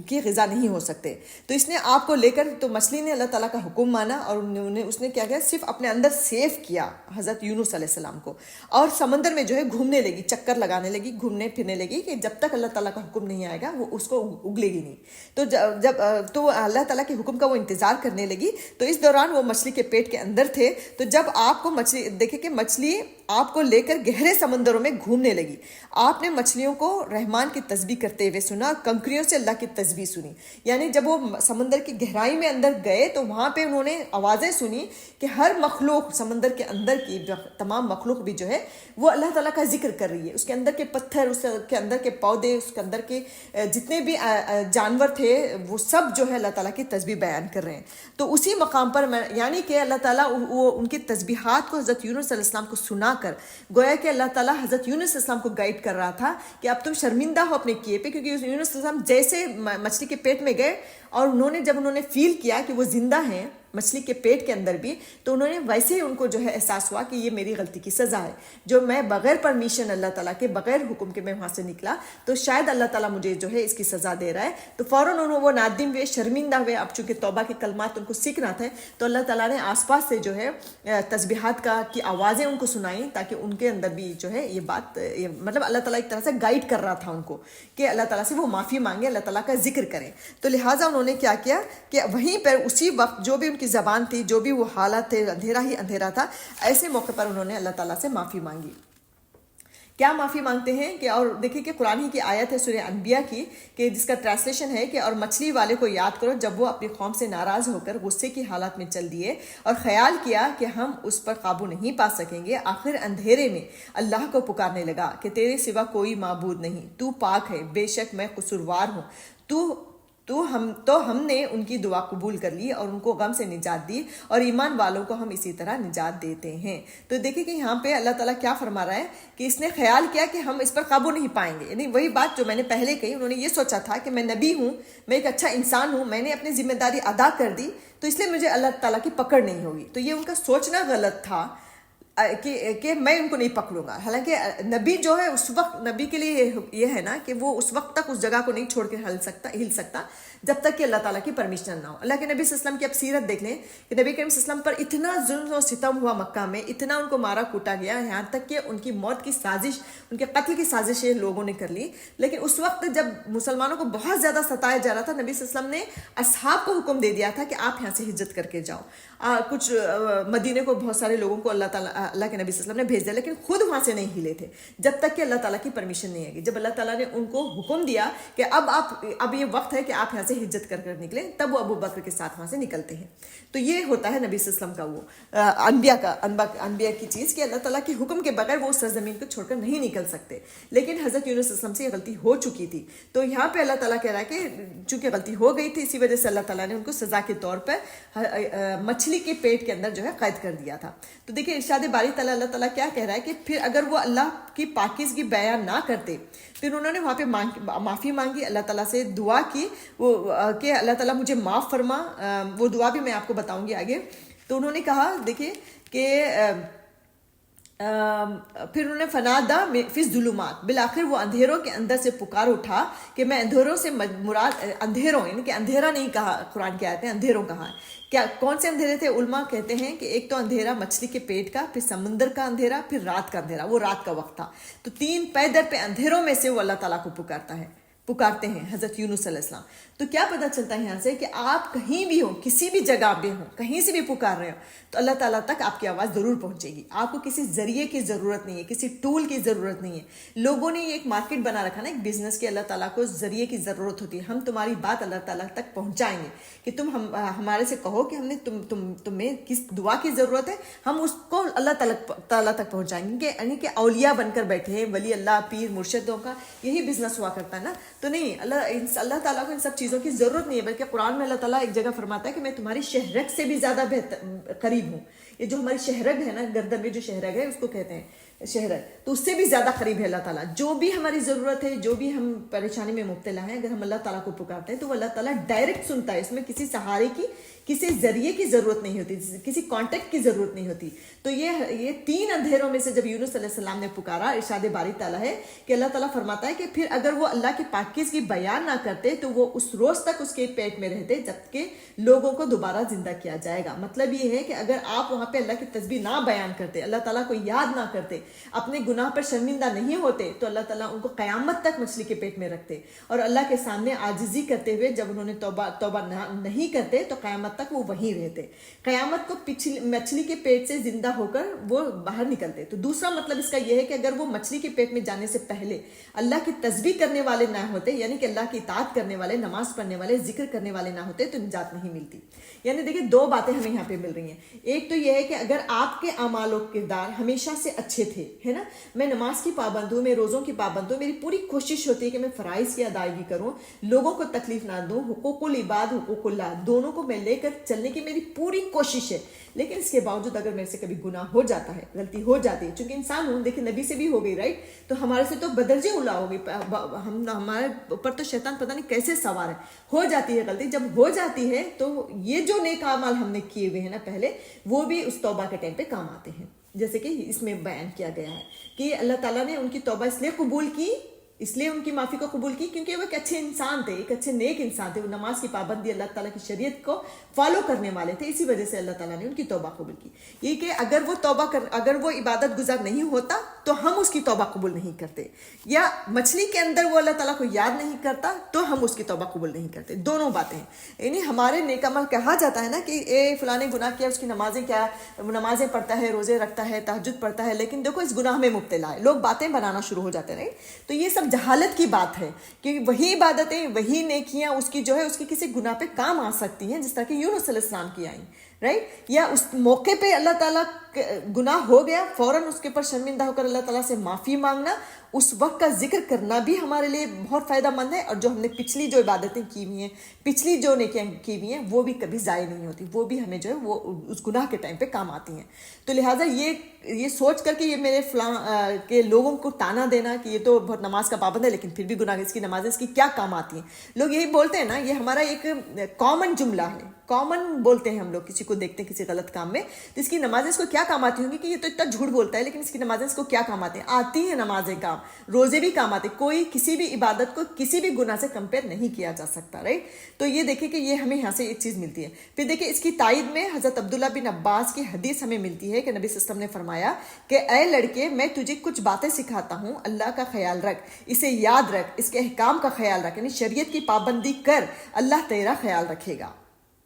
کی غذا نہیں ہو سکتے. تو اس نے آپ کو لے کر، تو مچھلی نے اللہ تعالیٰ کا حکم مانا اور اس نے کیا کیا، صرف اپنے اندر سیف کیا حضرت یونس علیہ السلام کو، اور سمندر میں جو ہے گھومنے لگی، چکر لگانے لگی، گھومنے پھرنے لگی کہ جب تک اللہ تعالیٰ کا حکم نہیں آئے گا وہ اس کو اگلے گی نہیں. تو اللہ تعالیٰ کے حکم کا وہ انتظار کرنے لگی. تو اس دوران وہ مچھلی کے پیٹ کے اندر تھے. تو جب آپ کو مچھلی دیکھیں کہ مچھلی آپ کو لے کر گہرے سمندروں میں گھومنے لگی، آپ نے مچھلیوں کو رحمان کی تسبیح کرتے ہوئے سنا، کنکریوں سے اللہ کی تسبیح سنی. یعنی جب وہ سمندر کی گہرائی میں اندر گئے تو وہاں پہ انہوں نے آوازیں سنی کہ ہر مخلوق، سمندر کے اندر کی تمام مخلوق بھی جو ہے وہ اللہ تعالیٰ کا ذکر کر رہی ہے. اس کے اندر کے پتھر، اس کے اندر کے پودے، اس کے اندر کے جتنے بھی جانور تھے وہ سب جو ہے اللہ تعالیٰ کی تسبیح بیان کر رہے ہیں. تو اسی مقام پر یعنی کہ اللہ تعالیٰ وہ ان کی تسبیحات کو حضرت یونس علیہ السلام کو سنا کر گویا کہ اللہ تعالیٰ حضرت یونس علیہ السلام کو گائیڈ کر رہا تھا کہ اب تم شرمندہ ہو اپنے کیے پہ، کیونکہ یونس علیہ السلام جیسے مچھلی کے پیٹ میں گئے اور جب انہوں نے فیل کیا کہ وہ زندہ ہیں مچھلی کے پیٹ کے اندر بھی، تو انہوں نے ویسے ہی ان کو جو ہے احساس ہوا کہ یہ میری غلطی کی سزا ہے، جو میں بغیر پرمیشن اللہ تعالیٰ کے، بغیر حکم کے میں وہاں سے نکلا، تو شاید اللہ تعالیٰ مجھے جو ہے اس کی سزا دے رہا ہے۔ تو فوراً انہوں وہ نادم ہوئے، شرمندہ ہوئے۔ اب چونکہ توبہ کے کلمات ان کو سیکھنا تھے، تو اللہ تعالیٰ نے آس پاس سے جو ہے تسبیحات کی آوازیں ان کو سنائیں، تاکہ ان کے اندر بھی جو ہے یہ بات، مطلب اللہ تعالیٰ ایک طرح سے گائیڈ کر رہا تھا ان کو کہ اللہ تعالیٰ سے وہ معافی مانگے، اللہ تعالیٰ کا ذکر کریں۔ تو لہٰذا انہوں نے کیا کیا کہ وہیں پر اسی وقت جو بھی ان کی زبان تھی، جو بھی وہ حالت تھے، اندھیرا ہی اندھیرا تھا، ایسے موقع پر انہوں نے اللہ تعالیٰ سے معافی مانگی۔ کیا معافی مانگتے ہیں کہ، اور دیکھیں کہ قرآن ہی کی آیت ہے سورہ انبیاء کی، کہ جس کا ٹرانسلیشن ہے کہ اور مچھلی والے کو یاد کرو جب وہ اپنی قوم سے ناراض ہو کر غصے کی حالت میں چل دیے اور خیال کیا کہ ہم اس پر قابو نہیں پا سکیں گے، آخر اندھیرے میں اللہ کو پکارنے لگا کہ تیرے سوا کوئی معبود نہیں، تو پاک ہے، بے شک میں قصوروار ہوں۔ تو ہم نے ان کی دعا قبول کر لی اور ان کو غم سے نجات دی، اور ایمان والوں کو ہم اسی طرح نجات دیتے ہیں۔ تو دیکھیں کہ یہاں پہ اللہ تعالیٰ کیا فرما رہا ہے کہ اس نے خیال کیا کہ ہم اس پر قابو نہیں پائیں گے، یعنی وہی بات جو میں نے پہلے کہی، انہوں نے یہ سوچا تھا کہ میں نبی ہوں، میں ایک اچھا انسان ہوں، میں نے اپنی ذمہ داری ادا کر دی، تو اس لیے مجھے اللہ تعالیٰ کی پکڑ نہیں ہوگی۔ تو یہ ان کا سوچنا غلط تھا کہ میں ان کو نہیں پکڑوں گا۔ حالانکہ نبی جو ہے اس وقت، نبی کے لیے یہ ہے نا کہ وہ اس وقت تک اس جگہ کو نہیں چھوڑ کے ہل سکتا جب تک کہ اللہ تعالیٰ کی پرمیشن نہ ہو۔ اللہ کے نبی صلی اللہ علیہ وسلم کی اب سیرت دیکھ لیں کہ نبی کریم صلی اللہ علیہ وسلم پر اتنا ظلم و ستم ہوا مکہ میں، اتنا ان کو مارا کوٹا گیا، یہاں تک کہ ان کی موت کی سازش، ان کے قتل کی سازشیں لوگوں نے کر لی۔ لیکن اس وقت جب مسلمانوں کو بہت زیادہ ستایا جا رہا تھا، نبی صلی اللہ علیہ وسلم نے اصحاب کو حکم دے دیا تھا کہ آپ یہاں سے ہجرت کر کے جاؤ۔ کچھ مدینے کو بہت سارے لوگوں کو اللہ کے نبی صلی اللہ علیہ وسلم نے بھیج دیا، لیکن خود وہاں سے نہیں ہلے تھے جب تک کہ اللہ تعالیٰ کی پرمیشن نہیں آئے گی۔ جب اللہ تعالیٰ نے ان کو حکم دیا کہ اب یہ وقت ہے کہ آپ یہاں سے ہجرت کر نکلیں، تب وہ ابو بکر کے ساتھ وہاں سے نکلتے ہیں۔ تو یہ ہوتا ہے نبی صلی اللہ علیہ وسلم کا وہ انبیاء کی چیز کہ اللہ تعالیٰ کے حکم کے بغیر وہ سرزمین کو چھوڑ کر نہیں نکل سکتے۔ لیکن حضرت یونس علیہ السلام سے یہ غلطی ہو چکی تھی، تو یہاں پہ اللہ تعالیٰ کہہ رہا ہے کہ چونکہ غلطی ہو گئی تھی، اسی وجہ سے اللہ تعالیٰ نے ان کو سزا کے طور پر مچھلی کے پیٹ کے اندر جو ہے قید کر دیا تھا۔ تو دیکھیں ارشاد باری تعالیٰ، اللہ تعالیٰ کیا کہہ رہا ہے کہ پھر اگر وہ اللہ کی پاکیزگی بیان نہ کرتے، پھر انہوں نے وہاں پہ معافی مانگی، اللہ تعالیٰ سے دعا کی وہ کہ اللہ تعالیٰ مجھے معاف فرما، وہ دعا بھی میں آپ کو بتاؤں گی آگے۔ تو انہوں نے کہا، دیکھیں کہ پھر انہوں نے فنادا فی الظلمات، بالآخر وہ اندھیروں کے اندر سے پکار اٹھا کہ میں اندھیروں سے مراد اندھیروں، یعنی کہ اندھیرا نہیں کہا قرآن کی آیت میں، اندھیروں کہا ہے۔ کیا کون سے اندھیرے تھے؟ علماء کہتے ہیں کہ ایک تو اندھیرا مچھلی کے پیٹ کا، پھر سمندر کا اندھیرا، پھر رات کا اندھیرا، وہ رات کا وقت تھا۔ تو 3 پے در پہ اندھیروں میں سے وہ اللہ تعالیٰ کو پکارتے ہیں حضرت یونس علیہ السلام۔ تو کیا پتہ چلتا ہے یہاں سے کہ آپ کہیں بھی ہوں، کسی بھی جگہ پہ ہوں، کہیں سے بھی پکار رہے ہو، تو اللہ تعالیٰ تک آپ کی آواز ضرور پہنچے گی۔ آپ کو کسی ذریعے کی ضرورت نہیں ہے، کسی ٹول کی ضرورت نہیں ہے۔ لوگوں نے یہ ایک مارکیٹ بنا رکھا نا، ایک بزنس کے، اللہ تعالیٰ کو ذریعے کی ضرورت ہوتی ہے۔ ہم تمہاری بات اللہ تعالیٰ تک پہنچائیں گے کہ تم ہمارے سے کہو کہ ہم نے تمہیں کس دعا کی ضرورت ہے، ہم اس کو اللہ تعالیٰ تک پہنچائیں گے۔ یعنی کہ اولیاء بن کر بیٹھے ہیں، ولی اللہ، پیر، مرشدوں کا یہی بزنس ہوا کرتا ہے نا۔ تو نہیں، اللہ تعالیٰ کو ان سب چیزوں کی ضرورت نہیں ہے، بلکہ قرآن میں اللہ تعالیٰ ایک جگہ فرماتا ہے کہ میں تمہاری شہرگ سے بھی زیادہ قریب ہوں۔ یہ جو ہماری شہرگ ہے نا، گردن میں جو شہرگ ہے اس کو کہتے ہیں شہرگ، تو اس سے بھی زیادہ قریب ہے اللہ تعالیٰ۔ جو بھی ہماری ضرورت ہے، جو بھی ہم پریشانی میں مبتلا ہیں، اگر ہم اللہ تعالیٰ کو پکارتے ہیں تو وہ اللہ تعالیٰ ڈائریکٹ سنتا ہے۔ اس میں کسی سہارے کی، کسی ذریعے کی ضرورت نہیں ہوتی، کسی کانٹیکٹ کی ضرورت نہیں ہوتی۔ تو یہ 3 اندھیروں میں سے جب یونس علیہ السلام نے پکارا، ارشاد باری تعالیٰ ہے کہ اللہ تعالیٰ فرماتا ہے کہ پھر اگر وہ اللہ کی پاکیزگی بیان نہ کرتے تو وہ اس روز تک اس کے پیٹ میں رہتے جب کہ لوگوں کو دوبارہ زندہ کیا جائے گا۔ مطلب یہ ہے کہ اگر آپ وہاں پہ اللہ کی تسبیح نہ بیان کرتے، اللہ تعالیٰ کو یاد نہ کرتے، اپنے گناہ پر شرمندہ نہیں ہوتے، تو اللہ تعالیٰ ان کو قیامت تک مچھلی کے پیٹ میں رکھتے، اور اللہ کے سامنے عاجزی کرتے ہوئے جب انہوں نے توبہ نہیں کرتے تو قیامت تک وہ وہیں رہتے، قیامت کو مچھلی کے پیٹ سے زندہ ہو کر وہ باہر نکلتے۔ تو دوسرا مطلب اس کا یہ ہے کہ اگر وہ مچھلی کے پیٹ میں جانے سے پہلے اللہ کی تسبیح کرنے والے نہ ہوتے، یعنی کہ اللہ کی اطاعت کرنے والے، نماز پڑھنے والے، ذکر کرنے والے نہ ہوتے، تو نجات نہیں ملتی۔ یعنی دیکھیں 2 باتیں ہمیں یہاں پہ مل رہی ہیں۔ ایک تو یہ ہے کہ اگر آپ کے اعمال و کردار ہمیشہ سے اچھے تھے، تھے, ہے نا. میں نماز کی پابند ہوں, میں روزوں کی پابند ہوں, میری پوری کوشش ہوتی ہے کہ میں فرائض کی ادائیگی کروں, لوگوں کو تکلیف نہ دوں, حقوق العباد حقوق اللہ دونوں کو میں لے کر چلنے کی میری پوری کوشش ہے. لیکن اس کے باوجود اگر میرے سے کبھی گناہ ہو جاتا ہے, غلطی ہو جاتی ہے, چونکہ انسان ہوں, دیکھیں نبی سے بھی ہو گئی رائٹ, تو ہمارے سے تو بدرجے اولا ہو گئی, ہمارے اوپر تو شیطان پتہ نہیں کیسے سوار ہے. ہو جاتی ہے غلطی, جب ہو جاتی ہے تو یہ جو نیک اعمال ہم نے کیے ہوئے ہیں نا پہلے, وہ بھی اس توبہ کے ٹائم پہ کام آتے ہیں. جیسے کہ اس میں بیان کیا گیا ہے کہ اللہ تعالیٰ نے ان کی توبہ اس لیے قبول کی, اس لیے ان کی معافی کو قبول کی کیونکہ وہ ایک اچھے انسان تھے, ایک اچھے نیک انسان تھے, وہ نماز کی پابندی, اللہ تعالیٰ کی شریعت کو فالو کرنے والے تھے, اسی وجہ سے اللہ تعالیٰ نے ان کی توبہ قبول کی. یہ کہ اگر وہ اگر وہ عبادت گزار نہیں ہوتا تو ہم اس کی توبہ قبول نہیں کرتے, یا مچھلی کے اندر وہ اللہ تعالیٰ کو یاد نہیں کرتا تو ہم اس کی توبہ قبول نہیں کرتے. دونوں باتیں ہیں. یعنی ہمارے نیک عمل کہا جاتا ہے نا کہ اے فلاں نے گناہ کیا, اس کی نمازیں کیا, نمازیں پڑھتا ہے, روزے رکھتا ہے, تہجد پڑھتا ہے, لیکن دیکھو اس گناہ میں مبتلا ہے. لوگ باتیں بنانا شروع ہو جاتے ہیں. تو یہ سب جہالت کی بات ہے کہ وہی عبادتیں, وہی نیکیاں اس کی جو ہے اس کی کسی گناہ پہ کام آ سکتی ہیں, جس طرح کہ یونس علیہ السلام کی آئیں, رائٹ. یا اس موقع پہ اللہ تعالیٰ گناہ ہو گیا, فوراً اس کے اوپر شرمندہ ہو کر اللہ تعالیٰ سے معافی مانگنا, اس وقت کا ذکر کرنا بھی ہمارے لیے بہت فائدہ مند ہے. اور جو ہم نے پچھلی جو عبادتیں کی ہوئی ہیں, پچھلی جو نیکیاں کی ہوئی ہیں, وہ بھی کبھی ضائع نہیں ہوتی, وہ بھی ہمیں جو ہے وہ اس گناہ کے ٹائم پہ کام آتی ہیں. تو لہٰذا یہ سوچ کر کہ یہ میرے فلاں کے لوگوں کو تانا دینا کہ یہ تو بہت نماز کا پابند ہے لیکن پھر بھی گناہ, اس کی نمازیں اس کی کیا کام آتی ہیں, لوگ یہی بولتے ہیں نا. یہ ہمارا ایک کامن جملہ ہے, کامن بولتے ہیں ہم لوگ, کسی کو دیکھتے ہیں کسی غلط کام میں تو اس کی نمازیں اس کو کیا کام آتی ہوں گی, کہ یہ تو اتنا جھوٹ بولتا ہے لیکن اس کی نمازیں اس کو کیا کام آتی ہیں. آتی ہیں نمازیں کام, روزے بھی کام آتے. کوئی کسی بھی عبادت کو کسی بھی گناہ سے کمپیئر نہیں کیا جا سکتا, رائٹ. تو یہ دیکھیں کہ یہ ہمیں یہاں سے ایک چیز ملتی ہے. پھر دیکھیں اس کی تائید میں حضرت عبداللہ بن عباس کی حدیث ہمیں ملتی ہے کہ نبی صلی اللہ علیہ وسلم نے فرمایا کہ اے لڑکے, میں تجھے کچھ باتیں سکھاتا ہوں, اللہ کا خیال رکھ, اسے یاد رکھ, اس کے احکام کا خیال رکھ, یعنی شریعت کی پابندی کر, اللہ تیرا خیال رکھے گا.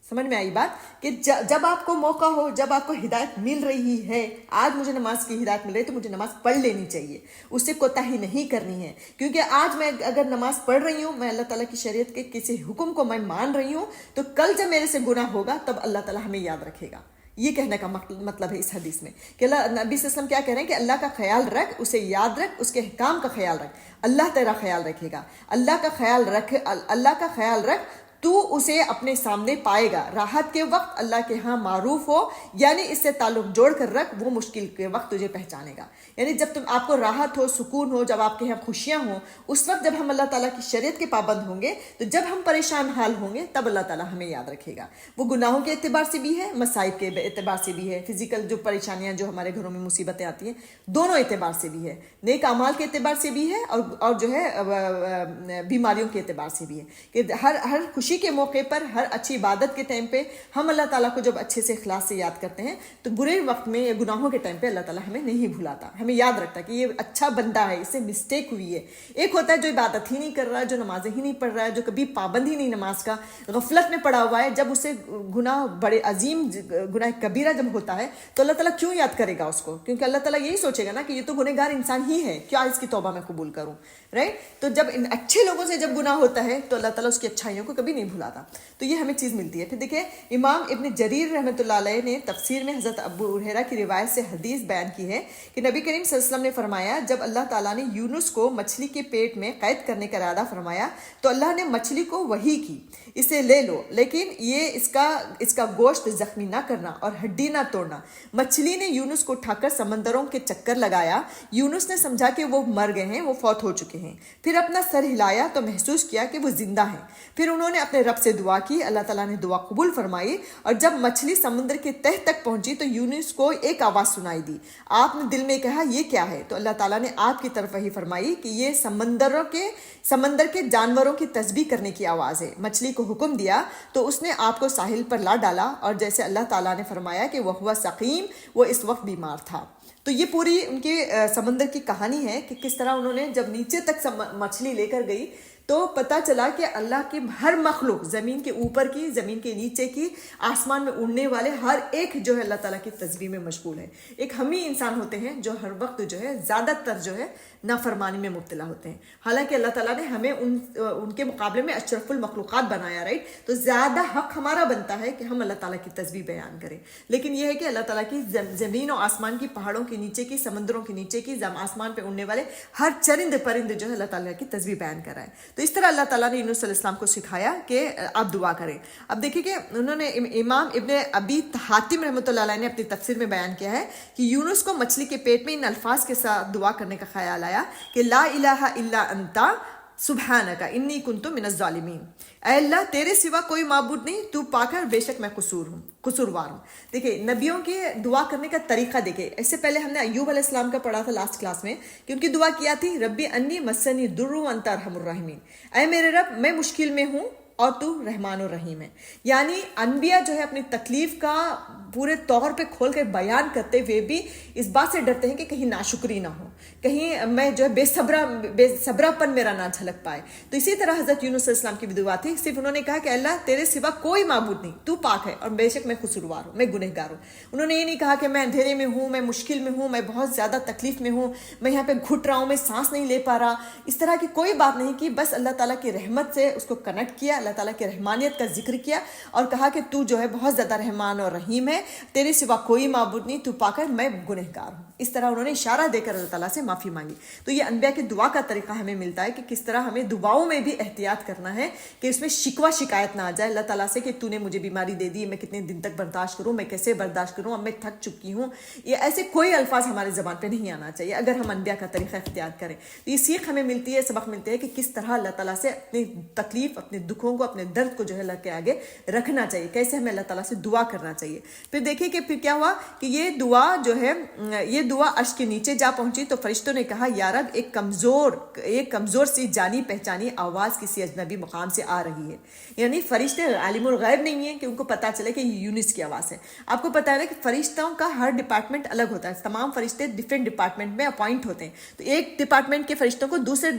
سمجھ میں آئی بات کہ جب آپ کو موقع ہو, جب آپ کو ہدایت مل رہی ہے, آج مجھے نماز کی ہدایت مل رہی ہے تو مجھے نماز پڑھ لینی چاہیے, اس سے کوتاہی نہیں کرنی ہے. کیونکہ آج میں اگر نماز پڑھ رہی ہوں, میں اللہ تعالیٰ کی شریعت کے کسی حکم کو میں مان رہی ہوں, تو کل جب میرے سے گناہ ہوگا تب اللہ تعالیٰ ہمیں یاد رکھے گا. یہ کہنے کا مطلب ہے اس حدیث میں کہ نبی صلی اللہ علیہ وسلم کیا کہہ رہے ہیں کہ اللہ کا خیال رکھ, اسے یاد رکھ, اس کے احکام کا خیال رکھ, اللہ تیرا خیال رکھے گا. اللہ کا خیال رکھ, تو اسے اپنے سامنے پائے گا. راحت کے وقت اللہ کے ہاں معروف ہو, یعنی اس سے تعلق جوڑ کر رکھ, وہ مشکل کے وقت تجھے پہچانے گا. یعنی جب آپ کو راحت ہو, سکون ہو, جب آپ کے یہاں خوشیاں ہوں, اس وقت جب ہم اللہ تعالیٰ کی شریعت کے پابند ہوں گے, تو جب ہم پریشان حال ہوں گے تب اللہ تعالیٰ ہمیں یاد رکھے گا. وہ گناہوں کے اعتبار سے بھی ہے, مصائب کے اعتبار سے بھی ہے, فزیکل جو پریشانیاں جو ہمارے گھروں میں مصیبتیں آتی ہیں, دونوں اعتبار سے بھی ہے, نیک اعمال کے اعتبار سے بھی ہے, اور جو ہے بیماریوں کے اعتبار سے بھی ہے. کہ ہر خوشی کے موقع پر, ہر اچھی عبادت کے ٹائم پہ ہم اللہ تعالیٰ کو جب اچھے سے اخلاص سے یاد کرتے ہیں, تو برے وقت میں یا گناہوں کے ٹائم پہ اللہ تعالیٰ ہمیں نہیں بھلاتا, ہمیں یاد رکھتا کہ یہ اچھا بندہ ہے, اس سے مسٹیک ہوئی ہے. ایک ہوتا ہے جو عبادت ہی نہیں کر رہا ہے, جو نمازیں ہی نہیں پڑھ رہا ہے, جو کبھی پابند ہی نہیں نماز کا, غفلت میں پڑا ہوا ہے. جب اسے گناہ, بڑے عظیم گناہ کبیرہ جب ہوتا ہے, تو اللہ تعالیٰ کیوں یاد کرے گا اس کو, کیونکہ اللہ تعالیٰ یہی سوچے گا نا کہ یہ تو گنہگار انسان ہی ہے, کیا اس کی توبہ میں قبول کروں, رائٹ. تو جب ان اچھے لوگوں سے جب گناہ ہوتا ہے تو اللہ تعالیٰ اس کی اچھائیوں کو کبھی نہیں بھلاتا. تو یہ ہمیں چیز ملتی ہے. پھر دیکھیں امام ابن جریر رحمۃ اللہ علیہ نے تفسیر میں حضرت ابو ہریرہ کی روایت سے حدیث بیان کی ہے کہ نبی کریم صلی اللہ علیہ وسلم نے فرمایا, جب اللہ تعالیٰ نے یونس کو مچھلی کے پیٹ میں قید کرنے کا ارادہ فرمایا تو اللہ نے مچھلی کو وحی کی, اسے لے لو, لیکن یہ اس کا گوشت زخمی نہ کرنا اور ہڈی نہ توڑنا. مچھلی نے یونس کو اٹھا کر سمندروں کے چکر لگایا. یونس نے سمجھا کہ وہ مر گئے ہیں, وہ فوت ہو چکے ہیں. پھر اپنا سر ہلایا تو محسوس کیا کہ وہ زندہ ہیں. پھر انہوں نے اپنے رب سے دعا کی, اللہ تعالیٰ نے دعا قبول فرمائی, اور جب مچھلی سمندر کے تہ تک پہنچی تو یونس کو ایک آواز سنائی دی. آپ نے دل میں کہا یہ کیا ہے, تو اللہ تعالیٰ نے آپ کی طرف وحی فرمائی کہ یہ سمندر کے جانوروں کی تسبیح کرنے کی آواز ہے. مچھلی کو حکم دیا تو اس نے آپ کو ساحل پر لا ڈالا, اور جیسے اللہ تعالیٰ نے فرمایا کہ وہ ہوا سقیم, وہ اس وقت بیمار تھا. تو یہ پوری ان کے سمندر کی کہانی ہے کہ کس طرح انہوں نے جب نیچے تک مچھلی لے کر گئی تو پتہ چلا کہ اللہ کی ہر مخلوق، زمین کے اوپر کی، زمین کے نیچے کی، آسمان میں اڑنے والے ہر ایک جو ہے اللہ تعالیٰ کی تسبیح میں مشغول ہے. ایک ہم ہی انسان ہوتے ہیں جو ہر وقت جو ہے زیادہ تر جو ہے نافرمانی میں مبتلا ہوتے ہیں، حالانکہ اللہ تعالیٰ نے ہمیں ان کے مقابلے میں اشرف المخلوقات بنایا، رائٹ؟ تو زیادہ حق ہمارا بنتا ہے کہ ہم اللہ تعالیٰ کی تسبیح بیان کریں. لیکن یہ ہے کہ اللہ تعالیٰ کی زمین و آسمان کی، پہاڑوں کے نیچے کی، سمندروں کے نیچے کی، آسمان پہ اڑنے والے ہر چرند پرند جو ہے اللہ تعالیٰ کی تسبیح بیان کرائے. تو اس طرح اللہ تعالیٰ نے یونس علیہ السلام کو سکھایا کہ آپ دعا کریں. اب دیکھیں کہ انہوں نے امام ابن ابی حاتم رحمۃ اللہ علیہ نے اپنی تفسیر میں بیان کیا ہے کہ یونس کو مچھلی کے پیٹ میں ان الفاظ کے ساتھ دعا کرنے کا خیال آیا کہ لا الہ الا انتا سبحانک انی کنت من الظالمین. اے اللہ تیرے سوا کوئی معبود نہیں، تو پاک ہے اور بے شک میں قصوروار ہوں. دیکھیں نبیوں کی دعا کرنے کا طریقہ دیکھیں. اس سے پہلے ہم نے ایوب علیہ السلام کا پڑھا تھا لاسٹ کلاس میں کہ ان کی دعا کیا تھی، ربی انی مسنی الضر وانت ارحم الراحمین. اے میرے رب میں مشکل میں ہوں اور تو رحمان و رحیم ہے. یعنی انبیاء جو ہے اپنی تکلیف کا پورے طور پہ کھول کر بیان کرتے ہوئے بھی اس بات سے ڈرتے ہیں کہ کہیں ناشکری نہ ہو، کہیں میں جو ہے بے صبرا پن میرا نہ جھلک پائے. تو اسی طرح حضرت یونس علیہ السلام کی بھی دعا تھی. صرف انہوں نے کہا کہ اللہ تیرے سوا کوئی معبود نہیں، تو پاک ہے اور بے شک میں قصوروار ہوں، میں گنہگار ہوں. انہوں نے یہ نہیں کہا کہ میں اندھیرے میں ہوں، میں مشکل میں ہوں، میں بہت زیادہ تکلیف میں ہوں، میں یہاں پہ گھٹ رہا ہوں، میں سانس نہیں لے پا رہا. اس طرح کی کوئی بات نہیں کی. بس اللہ تعالیٰ کی رحمت سے اس کو کنیکٹ کیا، اللہ تعالیٰ کی رحمانیت کا ذکر کیا اور کہا کہ تو جو ہے بہت زیادہ رحمان اور رحیم ہے، تیرے سوا کوئی معبود نہیں، تو پاک ہے، میں گنہگار ہوں. اس طرح انہوں نے اشارہ دے کر اللہ تعالیٰ سے معافی مانگی. تو یہ انبیاء کی دعا کا طریقہ ہمیں ملتا ہے کہ کس طرح ہمیں دعاؤں میں بھی احتیاط کرنا ہے کہ اس میں شکوہ شکایت نہ آ جائے اللہ تعالیٰ سے کہ تو نے مجھے بیماری دے دی، میں کتنے دن تک برداشت کروں، میں کیسے برداشت کروں، اب میں تھک چکی ہوں. یہ ایسے کوئی الفاظ ہمارے زبان پہ نہیں آنا چاہیے اگر ہم انبیاء کا طریقہ اختیار کریں. تو یہ سیکھ ہمیں ملتی ہے، سبق ملتے ہے کہ کس طرح اللہ تعالیٰ سے اپنی تکلیف، اپنے دکھوں کو، اپنے درد کو جو ہے اللہ کے آگے رکھنا چاہیے، کیسے ہمیں اللہ تعالیٰ سے دعا کرنا چاہیے. پھر دیکھیے کہ پھر کیا ہوا کہ یہ دعا جو ہے، یہ دعا عرش کے نیچے جا پہنچی تو فرشتوں نے کہا یا رب ایک کمزور سی جانی پہچانی آواز کسی اجنبی مقام سے آ رہی ہے. یعنی فرشتے عالم الغیب نہیں ہیں کہ ان کو پتہ چلے کہ یہ یونس کی آواز ہے. آپ کو پتہ ہے کہ فرشتوں کا ہر ڈپارٹمنٹ الگ ہوتا ہے، تمام فرشتے ڈفرینٹ ڈپارٹمنٹ میں اپوائنٹ ہوتے ہیں. تو ایک ڈپارٹمنٹ کے فرشتوں کو دوسرے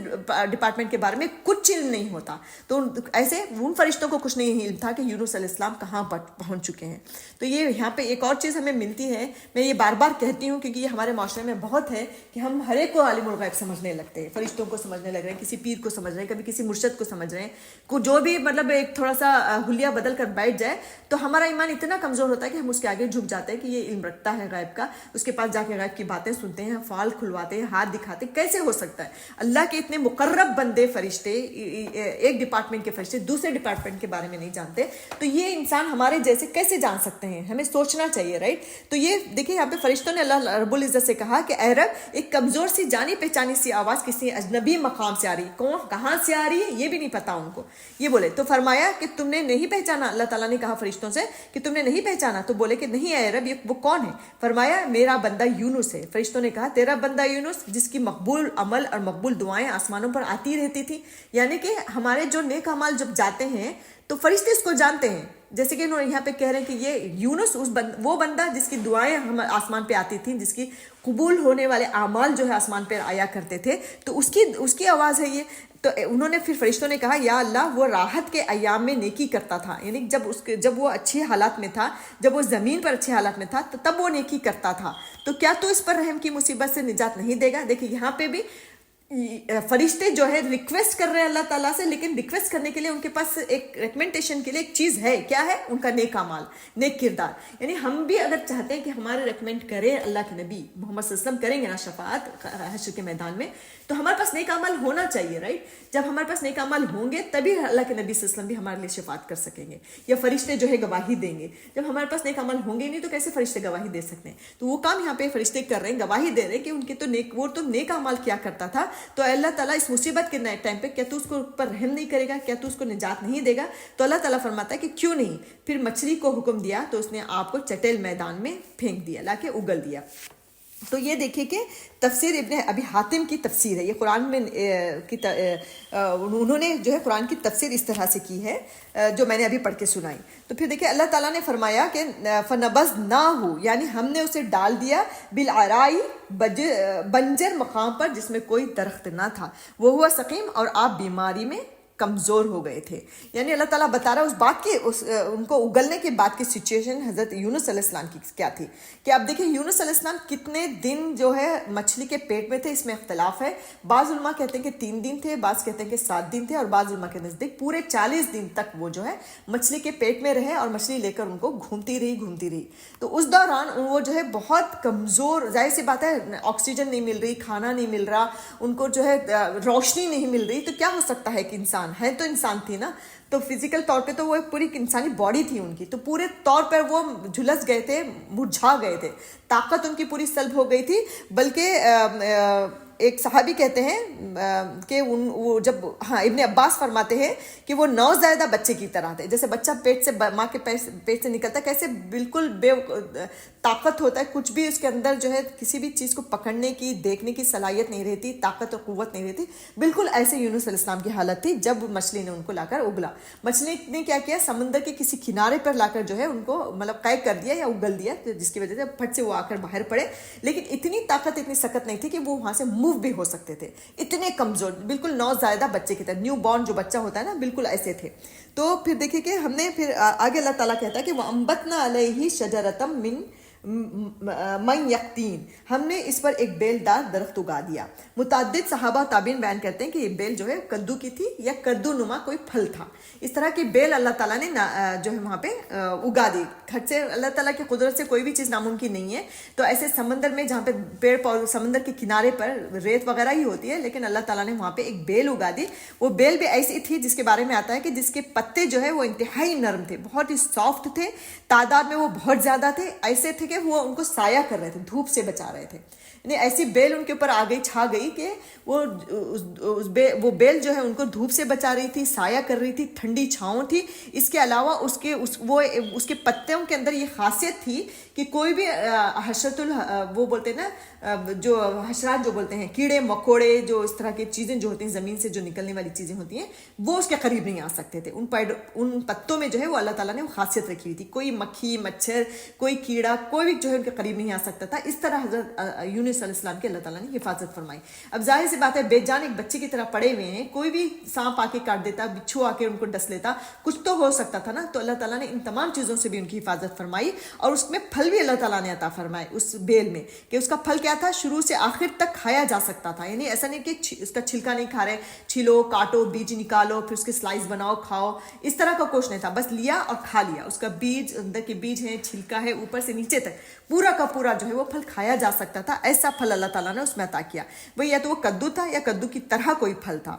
ڈپارٹمنٹ کے بارے میں کچھ علم نہیں ہوتا. تو ایسے ان فرشتوں کو کچھ نہیں علم تھا کہ یونس علیہ السلام کہاں پہنچ چکے ہیں. تو یہ یہاں پہ ایک اور چیز ہمیں ملتی ہے، میں یہ بار بار کہتی ہوں کیونکہ یہ ہمارے معاشرے میں بہت ہے کہ ہم ہر ایک کو عالم الغیب سمجھنے لگتے ہیں، فرشتوں کو سمجھنے لگ رہے ہیں، کسی پیر کو سمجھ رہے ہیں، کبھی کسی مرشد کو سمجھ رہے ہیں، کو جو بھی مطلب ایک تھوڑا سا حلیہ بدل کر بیٹھ جائے تو ہمارا ایمان اتنا کمزور ہوتا ہے کہ ہم اس کے آگے جھک جاتے ہیں کہ یہ علم رکھتا ہے غیب کا، اس کے پاس جا کے غیب کی باتیں سنتے ہیں، فال کھلواتے ہیں، ہاتھ دکھاتے ہیں. کیسے ہو سکتا ہے؟ اللہ کے اتنے مقرب بندے فرشتے، ایک ڈپارٹمنٹ کے فرشتے دوسرے ڈپارٹمنٹ کے بارے میں نہیں جانتے، تو یہ انسان ہمارے جیسے کیسے جان سکتے ہیں؟ ہمیں سوچنا چاہیے، رائٹ؟ تو یہ دیکھیں یہاں پہ فرشتوں نے اللہ رب العزت سے کہا کہ اے رب ایک کمزور سی جانی پہچانی سی آواز کسی اجنبی مقام سے آ رہی. کون، کہاں سے آ رہی ہے یہ بھی نہیں پتا ان کو. یہ بولے تو فرمایا کہ تم نے نہیں پہچانا. اللہ تعالیٰ نے کہا فرشتوں سے کہ تم نے نہیں پہچانا. تو بولے کہ نہیں اے رب یہ وہ کون ہے؟ فرمایا میرا بندہ یونس ہے. فرشتوں نے کہا تیرا بندہ یونس جس کی مقبول عمل اور مقبول دعائیں آسمانوں پر آتی رہتی تھی. یعنی کہ ہمارے جو نیک اعمال جب جاتے ہیں تو فرشتے اس کو جانتے ہیں. جیسے کہ انہوں نے یہاں پہ کہہ رہے ہیں کہ یہ یونس وہ بندہ جس کی دعائیں ہم آسمان پہ آتی تھیں، جس کی قبول ہونے والے اعمال جو ہے آسمان پہ آیا کرتے تھے، تو اس کی آواز ہے یہ. تو انہوں نے پھر فرشتوں نے کہا یا اللہ وہ راحت کے ایام میں نیکی کرتا تھا. یعنی جب وہ اچھی حالات میں تھا، جب وہ زمین پر اچھے حالات میں تھا تو تب وہ نیکی کرتا تھا. تو کیا تو اس پر رحم کی مصیبت سے نجات نہیں دے گا؟ دیکھیں یہاں پہ بھی فرشتے جو ہے ریکویسٹ کر رہے ہیں اللہ تعالیٰ سے، لیکن ریکویسٹ کرنے کے لیے ان کے پاس ایک ریکمنڈیشن کے لیے ایک چیز ہے. کیا ہے؟ ان کا نیک اعمال، نیک کردار. یعنی ہم بھی اگر چاہتے ہیں کہ ہمارے ریکمنڈ کرے اللہ کے نبی محمد صلی اللہ علیہ وسلم، کریں گے نا شفاعت حشر کے میدان میں، تو ہمارے پاس نیک عمل ہونا چاہیے، رائٹ؟ جب ہمارے پاس نیک عمل ہوں گے تبھی اللہ کے نبی صلی اللہ علیہ وسلم بھی ہمارے لیے شفاعت کر سکیں گے، یا فرشتے جو ہے گواہی دیں گے. جب ہمارے پاس نیک عمل ہوں گے نہیں تو کیسے فرشتے گواہی دے سکتے ہیں؟ تو وہ کام یہاں پہ فرشتے کر رہے ہیں، گواہی دے رہے ہیں کہ ان کے وہ تو نیک عمل کیا کرتا تھا. تو اللہ تعالیٰ اس مصیبت کے ٹائم پہ کیا تو اس کو پر رحم نہیں کرے گا؟ کیا تو اس کو نجات نہیں دے گا؟ تو اللہ تعالیٰ فرماتا ہے کہ کیوں نہیں. پھر مچھلی کو حکم دیا تو اس نے آپ کو چٹیل میدان میں پھینک دیا، لا کے اگل دیا. تو یہ دیکھیے کہ تفسیر ابن ابی حاتم کی تفسیر ہے. یہ قرآن میں انہوں نے جو ہے قرآن کی تفسیر اس طرح سے کی ہے جو میں نے ابھی پڑھ کے سنائی. تو پھر دیکھیں اللہ تعالیٰ نے فرمایا کہ فَنَبَذْنَاهُ، یعنی ہم نے اسے ڈال دیا بِالْعَرَاءِ، بنجر مقام پر جس میں کوئی درخت نہ تھا، وہ ہوا سقیم، اور آپ بیماری میں کمزور ہو گئے تھے. یعنی اللہ تعالیٰ بتا رہا ہے اس بات کی ان کو اگلنے کے بعد کی سچویشن حضرت یونس علیہ السلام کی کیا تھی. کہ اب دیکھیں یونس علیہ السلام کتنے دن جو ہے مچھلی کے پیٹ میں تھے, اس میں اختلاف ہے. بعض علماء کہتے ہیں کہ 3 دن تھے, بعض کہتے ہیں کہ 7 دن تھے, اور بعض علماء کے نزدیک پورے 40 دن تک وہ جو ہے مچھلی کے پیٹ میں رہے اور مچھلی لے کر ان کو گھومتی رہی. تو اس دوران وہ جو ہے بہت کمزور, ظاہر سی بات ہے آکسیجن نہیں مل رہی, کھانا نہیں مل رہا, ان کو جو ہے روشنی نہیں مل رہی, تو کیا ہو سکتا ہے کہ انسان ہے تو انسان تھی نا, تو فزیکل طور پہ تو وہ ایک پوری انسانی باڈی تھی ان کی, تو پورے طور پر وہ جھلس گئے تھے, مرجھا گئے تھے, طاقت ان کی پوری سلب ہو گئی تھی. بلکہ ایک صحابی کہتے ہیں کہ وہ جب ابن عباس فرماتے ہیں کہ وہ نوزائیدہ بچے کی طرح تھے, جیسے بچہ پیٹ سے ماں کے پیٹ سے نکلتا ہے کیسے بالکل بے طاقت ہوتا ہے, کچھ بھی اس کے اندر جو ہے کسی بھی چیز کو پکڑنے کی دیکھنے کی صلاحیت نہیں رہتی, طاقت اور قوت نہیں رہتی. بالکل ایسے یونس علیہ السلام کی حالت تھی جب مچھلی نے ان کو لا کر اگلا. مچھلی نے کیا کیا, سمندر کے کسی کنارے پر لا کر جو ہے ان کو مطلب قید کر دیا یا اگل دیا, جس کی وجہ سے پھٹ سے وہ آ کر باہر پڑے. لیکن اتنی طاقت اتنی سخت نہیں تھی کہ وہ وہاں سے موو بھی ہو سکتے تھے, اتنے کمزور, بالکل نوزائیدہ بچے کی طرح, نیو بورن جو بچہ ہوتا ہے نا, بالکل ایسے تھے. تو پھر دیکھیے کہ ہم نے پھر آگے اللہ تعالیٰ کہتا ہے کہ وَأَنبَتْنَا عَلَيْهِ شَجَرَةً من یقطین, ہم نے اس پر ایک بیل دار درخت اگا دیا. متعدد صحابہ تابعین بیان کرتے ہیں کہ یہ بیل جو ہے کدو کی تھی یا کدو نما کوئی پھل تھا. اس طرح کی بیل اللہ تعالیٰ نے جو ہے وہاں پہ اگا دی. کھٹ سے اللہ تعالیٰ کی قدرت سے کوئی بھی چیز ناممکن نہیں ہے. تو ایسے سمندر میں جہاں پہ پیڑ پودے, سمندر کے کنارے پر ریت وغیرہ ہی ہوتی ہے, لیکن اللہ تعالیٰ نے وہاں پہ ایک بیل اگا دی. وہ بیل بھی ایسی تھی جس کے بارے میں آتا ہے کہ جس کے پتے جو ہے وہ انتہائی نرم تھے, بہت ہی سافٹ تھے, تعداد میں وہ بہت زیادہ تھے, ایسے تھے کہ وہ ان کو سایہ کر رہے تھے, دھوپ سے بچا رہے تھے. یعنی ایسی بیل ان کے اوپر آ گئی, چھا گئی کہ وہ بیل جو ہے ان کو دھوپ سے بچا رہی تھی, سایہ کر رہی تھی, ٹھنڈی چھاؤں تھی. اس کے علاوہ اس کے پتوں کے اندر یہ خاصیت تھی کہ کوئی بھی وہ بولتے ہیں نا, جو حشرات جو بولتے ہیں, کیڑے مکوڑے, جو اس طرح کی چیزیں جو ہوتی ہیں زمین سے جو نکلنے والی چیزیں ہوتی ہیں, وہ اس کے قریب نہیں آ سکتے تھے. ان پتوں میں جو ہے وہ اللہ تعالیٰ نے وہ خاصیت رکھی ہوئی تھی. کوئی مکھی, مچھر, کوئی کیڑا, کوئی بھی جو ہے ان کے قریب نہیں آ سکتا تھا. اس طرح حضرت یونس علیہ السلام کی اللہ تعالیٰ نے حفاظت فرمائی. اب ظاہر سی بات ہے بے جان ایک بچے کی طرح پڑے ہوئے ہیں, کوئی بھی سانپ آ کے کاٹ دیتا, بچھو آ کے ان کو ڈس لیتا, کچھ تو ہو سکتا تھا نا. تو اللہ تعالیٰ نے ان تمام چیزوں سے بھی ان کی حفاظت فرمائی. اور اس میں پھل بھی اللہ تعالیٰ نے عطا فرمائے اس بیل میں, کہ اس کا پھل کیا تھا, شروع سے آخر تک کھایا جا سکتا تھا. یعنی ایسا نہیں کہ اس کا چھلکا نہیں کھا رہے, چھلو, کاٹو, بیج نکالو, پھر اس کے سلائس بناؤ, کھاؤ, اس طرح کا کچھ نہیں تھا. بس لیا اور کھا لیا. اس کا بیج, اندر کے بیج ہیں, چھلکا ہے, اوپر سے نیچے تک پورا کا پورا جو ہے وہ پھل کھایا جا سکتا تھا. ایسا پھل اللہ تعالیٰ نے اس میں عطا کیا. وہی یا تو وہ کدو تھا یا کدو کی طرح کوئی پھل تھا.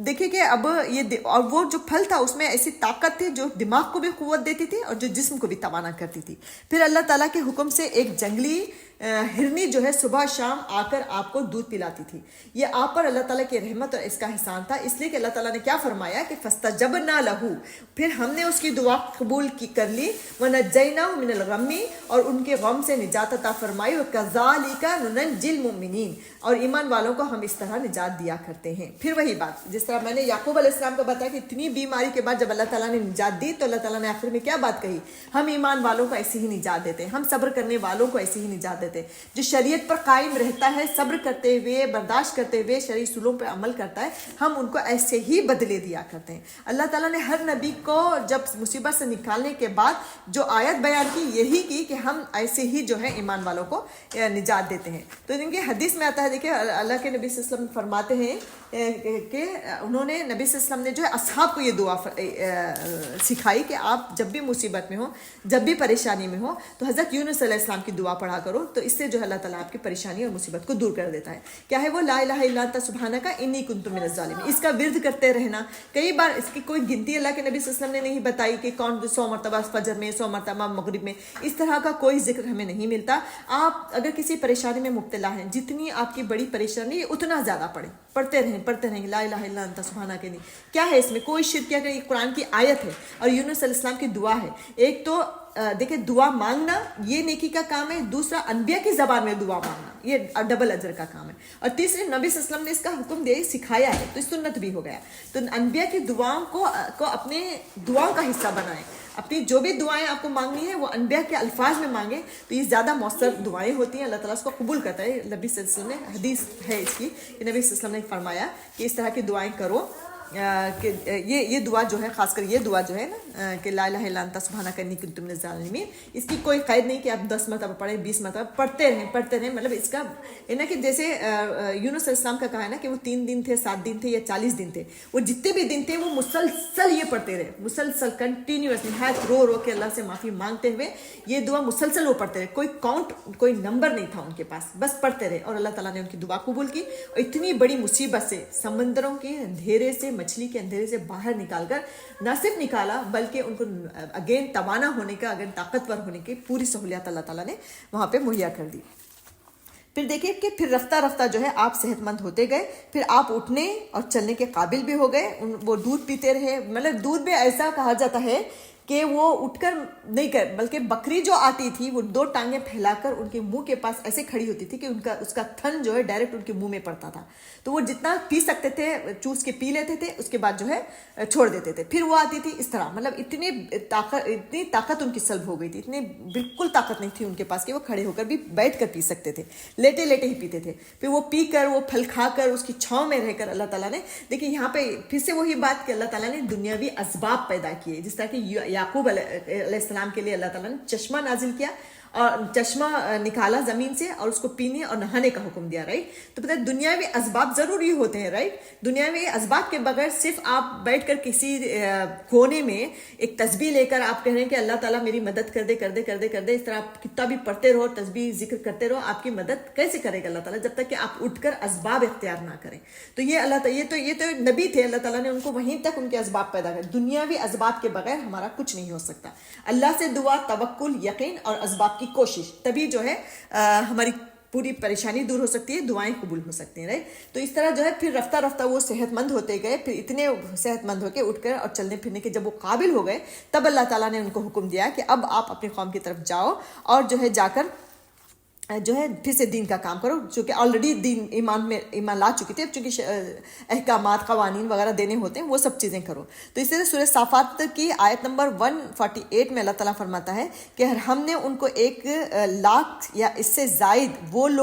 دیکھیے کہ اب یہ, اور وہ جو پھل تھا اس میں ایسی طاقت تھی جو دماغ کو بھی قوت دیتی تھی اور جو جسم کو بھی توانا کرتی تھی. پھر اللہ تعالیٰ کے حکم سے ایک جنگلی ہرنی جو ہے صبح شام آ کر آپ کو دودھ پلاتی تھی. یہ آپ پر اللہ تعالیٰ کی رحمت اور اس کا احسان تھا, اس لیے کہ اللہ تعالیٰ نے کیا فرمایا کہ فَاسْتَجَبْنَا لَهُ, پھر ہم نے اس کی دعا قبول کر لی. وَنَجَّيْنَاهُ مِنَ الْغَمِّ, اور ان کے غم سے نجات عطا فرمائی. وَكَذَلِكَ نُنَجِّي الْمُؤْمِنِينَ, اور ایمان والوں کو ہم اس طرح نجات دیا کرتے ہیں. پھر وہی بات جس طرح میں نے یعقوب علیہ السلام کو بتایا کہ اتنی بیماری کے بعد جب اللہ تعالیٰ نے نجات دی تو اللہ تعالیٰ نے آخر میں کیا بات کہی, ہم ایمان والوں کو ایسی ہی نجات دیتے ہیں, ہم صبر کرنے والوں کو ایسی ہی نجات دیتے ہیں. جو شریعت پر قائم رہتا ہے, صبر کرتے ہوئے, برداشت کرتے ہوئے, شرعی اصولوں پر عمل کرتا ہے, ہم ان کو ایسے ہی بدلے دیا کرتے ہیں. اللہ تعالیٰ نے ہر نبی کو جب مصیبت سے نکالنے کے بعد جو آیت بیان کی یہی کی کہ ہم ایسے ہی جو ہے ایمان والوں کو نجات دیتے ہیں. تو ان کی حدیث میں آتا ہے, دیکھیں اللہ کے نبی صلی اللہ علیہ وسلم فرماتے ہیں کہ انہوں نے, نبی صلی اللہ علیہ وسلم نے جو ہے اصحاب کو یہ دعا سکھائی کہ آپ جب بھی مصیبت میں ہو, جب بھی پریشانی میں ہو, تو حضرت یونس علیہ السلام کی دعا پڑھا کرو, تو اس سے جو ہے اللہ تعالیٰ آپ کی پریشانی اور مصیبت کو دور کر دیتا ہے. کیا ہے وہ, لا الہ الا انت سبحانک انی کنت من الظالمین. اس کا ورد کرتے رہنا. کئی بار اس کی کوئی گنتی اللہ کے نبی صلی اللہ علیہ وسلم نے نہیں بتائی کہ کون 100 مرتبہ فجر میں, 100 مرتبہ مغرب میں, اس طرح کا کوئی ذکر ہمیں نہیں ملتا. آپ اگر کسی پریشانی میں مبتلا ہیں, جتنی آپ کی بڑی پریشانی ہے اتنا زیادہ پڑھتے رہیں لا الہ الا انت سبحانک انی. کیا ہے اس میں کوئی شرک, کیا کہ قرآن کی آیت ہے اور یونس علیہ السلام کی دعا ہے. ایک تو دیکھیں دعا مانگنا یہ نیکی کا کام ہے, دوسرا انبیاء کی زبان میں دعا مانگنا یہ ڈبل اجر کا کام ہے, اور تیسرے نبی صلی اللہ علیہ وسلم نے اس کا حکم دے سکھایا ہے, تو سنت بھی ہو گیا. تو انبیاء کی دعاؤں کو اپنے دعاؤں کا حصہ بنائیں. اپنی جو بھی دعائیں آپ کو مانگنی ہیں وہ انبیاء کے الفاظ میں مانگیں, تو یہ زیادہ مؤثر دعائیں ہوتی ہیں. اللہ تعالیٰ اس کو قبول کرتا ہے. نبی صلی اللہ علیہ وسلم نے حدیث ہے اس کی کہ نبی صلی اللہ علیہ وسلم نے فرمایا کہ اس طرح کی دعائیں کرو. کہ یہ دعا جو ہے، خاص کر یہ دعا جو ہے نا کہ لا الہ الا انت سبحانک انی کنت من الظالمین، اس کی کوئی قید نہیں کہ آپ 10 مرتبہ پڑھیں، 20 مرتبہ پڑھتے رہیں. مطلب اس کا ہے نا کہ جیسے یونس علیہ السلام کا کہا ہے نا کہ وہ 3 دن تھے، 7 دن تھے یا 40 دن تھے، وہ جتنے بھی دن تھے وہ مسلسل یہ پڑھتے رہے، مسلسل کنٹینیوس، نہایت رو رو کے اللہ سے معافی مانگتے ہوئے یہ دعا مسلسل وہ پڑھتے رہے. کوئی کاؤنٹ، کوئی نمبر نہیں تھا ان کے پاس، بس پڑھتے رہے. اور اللہ تعالیٰ نے ان کی دعا قبول کی، اور اتنی بڑی مصیبت سے، سمندروں کے اندھیرے سے، مچھلی کے اندھیرے سے باہر نکال کر، نہ صرف نکالا بلکہ ان کو اگین توانا ہونے کا، اگین طاقتور ہونے کی پوری سہولیات اللہ تعالیٰ نے وہاں پہ مہیا کر دی. پھر دیکھیے کہ پھر رفتہ رفتہ جو ہے آپ صحت مند ہوتے گئے، پھر آپ اٹھنے اور چلنے کے قابل بھی ہو گئے. وہ دودھ پیتے رہے، مطلب دودھ بھی ایسا کہا جاتا ہے کہ وہ اٹھ کر نہیں کر، بلکہ بکری جو آتی تھی وہ 2 ٹانگیں پھیلا کر ان کے منہ کے پاس ایسے کھڑی ہوتی تھی کہ اس کا تھن جو ہے ڈائریکٹ ان کے منہ میں پڑتا تھا. تو وہ جتنا پی سکتے تھے چوس کے پی لیتے تھے، اس کے بعد جو ہے چھوڑ دیتے تھے. پھر وہ آتی تھی اس طرح، مطلب اتنی طاقت ان کی سلب ہو گئی تھی، اتنی بالکل طاقت نہیں تھی ان کے پاس کہ وہ کھڑے ہو کر بھی بیٹھ کر پی سکتے تھے، لیٹے لیٹے ہی پیتے تھے. پھر وہ پی کر، وہ پھل کھا کر، اس کی چھاؤں میں رہ کر اللہ تعالیٰ نے، دیکھیے یہاں پہ پھر سے وہی بات کہ اللہ تعالیٰ نے دنیاوی اسباب پیدا کیے. جس طرح کہ یعقوب علیہ السلام کے لیے اللہ تعالیٰ نے چشمہ نازل کیا، اور چشمہ نکالا زمین سے، اور اس کو پینے اور نہانے کا حکم دیا، رائٹ. تو پتہ ہے دنیاوی اسباب ضروری ہوتے ہیں، رائٹ. دنیاوی اسباب کے بغیر صرف آپ بیٹھ کر کسی کونے میں ایک تسبیح لے کر آپ کہہ رہے ہیں کہ اللہ تعالیٰ میری مدد کر دے کر دے کر دے کر دے، اس طرح آپ کتنا بھی پڑھتے رہو، تسبیح ذکر کرتے رہو، آپ کی مدد کیسے کرے گا اللہ تعالیٰ جب تک کہ آپ اٹھ کر اسباب اختیار نہ کریں. تو یہ اللہ تعالیٰ، یہ تو نبی تھے، اللہ تعالیٰ نے ان کو وہیں تک ان کے اسباب پیدا کر. دنیاوی اسباب کے بغیر ہمارا کچھ نہیں ہو سکتا. اللہ سے دعا، توکل، یقین اور اسباب کی کوشش، تبھی جو ہے ہماری پوری پریشانی دور ہو سکتی ہے، دعائیں قبول ہو سکتی ہیں، رائٹ. تو اس طرح جو ہے پھر رفتہ رفتہ وہ صحت مند ہوتے گئے. پھر اتنے صحت مند ہو کے اٹھ کر اور چلنے پھرنے کے جب وہ قابل ہو گئے، تب اللہ تعالیٰ نے ان کو حکم دیا کہ اب آپ اپنی قوم کی طرف جاؤ، اور جو ہے جا کر جو ہے پھر سے دین کا کام کرو، جو کہ آلریڈی دین ایمان لا چکی تھی. اب چونکہ احکامات، قوانین وغیرہ دینے ہوتے ہیں، وہ سب چیزیں کرو. تو اس طرح سورہ صافات کی آیت نمبر 148 میں اللہ تعالیٰ فرماتا ہے کہ ہم نے ان کو 1,00,000 یا اس سے زائد ان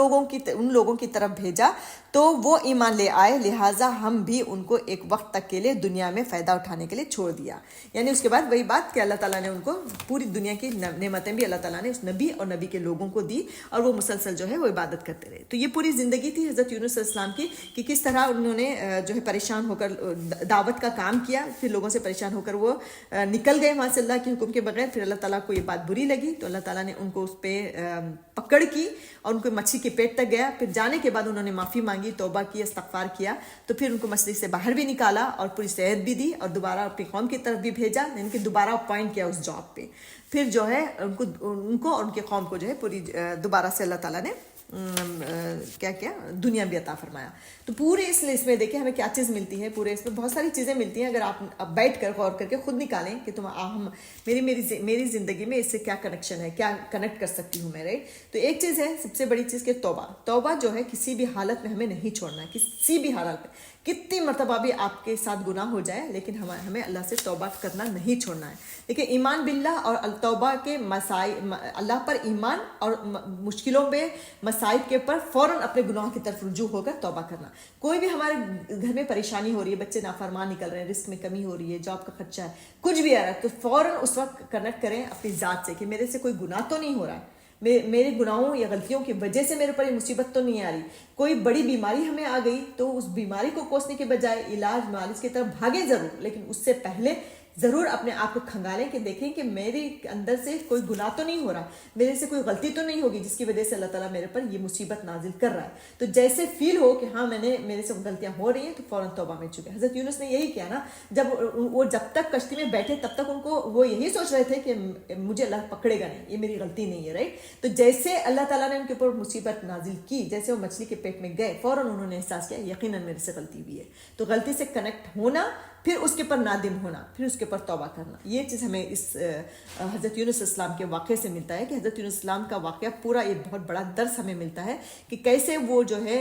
لوگوں کی طرف بھیجا تو وہ ایمان لے آئے، لہٰذا ہم بھی ان کو ایک وقت تک کے لیے دنیا میں فائدہ اٹھانے کے لیے چھوڑ دیا. یعنی اس کے بعد وہی بات کہ اللہ تعالیٰ نے ان کو پوری دنیا کی نعمتیں بھی اللہ تعالیٰ نے اس نبی اور نبی کے لوگوں کو دی، اور وہ مسلسل جو ہے وہ عبادت کرتے رہے. تو یہ پوری زندگی تھی حضرت یونس علیہ السلام کی، کہ کس طرح انہوں نے جو ہے پریشان ہو کر دعوت کا کام کیا، پھر لوگوں سے پریشان ہو کر وہ نکل گئے وہاں سے اللہ کے حکم کے بغیر. پھر اللہ تعالیٰ کو یہ بات بری لگی تو اللہ تعالیٰ نے ان کو اس پہ پکڑ کی اور ان کو مچھلی کے پیٹ تک گیا. پھر جانے کے بعد انہوں نے معافی مانگی، توبہ کی، استغفار کیا، تو پھر ان کو مچھلی سے باہر بھی نکالا اور پوری صحت بھی دی، اور دوبارہ اپنی قوم کی طرف بھی بھیجا، یعنی کہ دوبارہ اپوائنٹ کیا اس جاب پہ. پھر جو ہے ان کو اور ان کی قوم کو جو ہے پوری دوبارہ سے اللہ تعالیٰ نے کیا دنیا بھی عطا فرمایا. تو پورے اس میں دیکھیں ہمیں کیا چیز ملتی ہے. پورے اس میں بہت ساری چیزیں ملتی ہیں اگر آپ بیٹھ کر غور کر کے خود نکالیں کہ میری زندگی میں اس سے کیا کنیکشن ہے، کیا کنیکٹ کر سکتی ہوں میں، رائٹ. تو ایک چیز ہے سب سے بڑی چیز کہ توبہ جو ہے کسی بھی حالت میں ہمیں نہیں چھوڑنا ہے، کسی بھی حالت میں. کتنی مرتبہ بھی آپ کے ساتھ گناہ ہو جائے لیکن ہمیں اللہ سے توبہ کرنا نہیں چھوڑنا ہے. دیکھیں ایمان باللہ اور توبہ کے مسائل، اللہ پر ایمان اور مشکلوں میں مصائب کے پر فوراً اپنے گناہ کی طرف رجوع ہو کر توبہ کرنا. کوئی بھی ہمارے گھر میں پریشانی ہو رہی ہے، بچے نافرمان نکل رہے ہیں، رزق میں کمی ہو رہی ہے، جاب کا خرچہ ہے، کچھ بھی آ رہا ہے، تو فوراً اس وقت کنیکٹ کریں اپنی ذات سے کہ میرے سے کوئی گناہ تو نہیں ہو رہا ہے، میرے گناہوں یا غلطیوں کی وجہ سے میرے پر یہ مصیبت تو نہیں آ رہی. کوئی بڑی بیماری ہمیں آ گئی تو اس بیماری کو کوسنے کے بجائے علاج معالج کی طرف بھاگیں ضرور، لیکن اس سے پہلے ضرور اپنے آپ کو کھنگالیں کہ دیکھیں کہ میرے اندر سے کوئی گناہ تو نہیں ہو رہا، میرے سے کوئی غلطی تو نہیں ہوگی جس کی وجہ سے اللہ تعالیٰ میرے پر یہ مصیبت نازل کر رہا ہے. تو جیسے فیل ہو کہ ہاں میرے سے غلطیاں ہو رہی ہیں تو فوراً توبہ میں چکے. حضرت یونس نے یہی کیا نا، جب تک کشتی میں بیٹھے تب تک ان کو وہ یہی سوچ رہے تھے کہ مجھے اللہ پکڑے گا نہیں، یہ میری غلطی نہیں ہے، رائٹ. تو جیسے اللہ تعالیٰ نے ان کے اوپر مصیبت نازل کی، جیسے وہ مچھلی کے پیٹ میں گئے، فوراً انہوں نے احساس کیا یقیناً میرے سے غلطی ہوئی ہے. تو غلطی سے کنیکٹ ہونا، پھر اس کے پر نادم ہونا، پھر اس کے پر توبہ کرنا. یہ چیز ہمیں اس حضرت یونس علیہ السلام کے واقعے سے ملتا ہے کہ حضرت یونس علیہ السلام کا واقعہ پورا ایک بہت بڑا درس ہمیں ملتا ہے کہ کیسے وہ جو ہے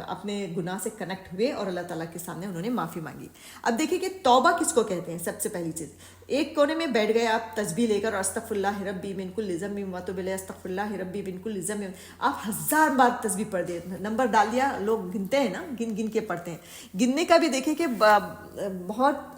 اپنے گناہ سے کنیکٹ ہوئے اور اللہ تعالیٰ کے سامنے انہوں نے معافی مانگی. اب دیکھیں کہ توبہ کس کو کہتے ہیں. سب سے پہلی چیز ایک کونے میں بیٹھ گئے آپ تسبیح لے کر اور استغفراللہ ربی من کل ذنب واتوب الیہ استغفراللہ ربی من کل ذنب، آپ 1000 بار تسبیح پڑھ دیں، نمبر ڈال دیا، لوگ گنتے ہیں نا، گن گن کے پڑھتے ہیں، گننے کا بھی دیکھیں کہ بہت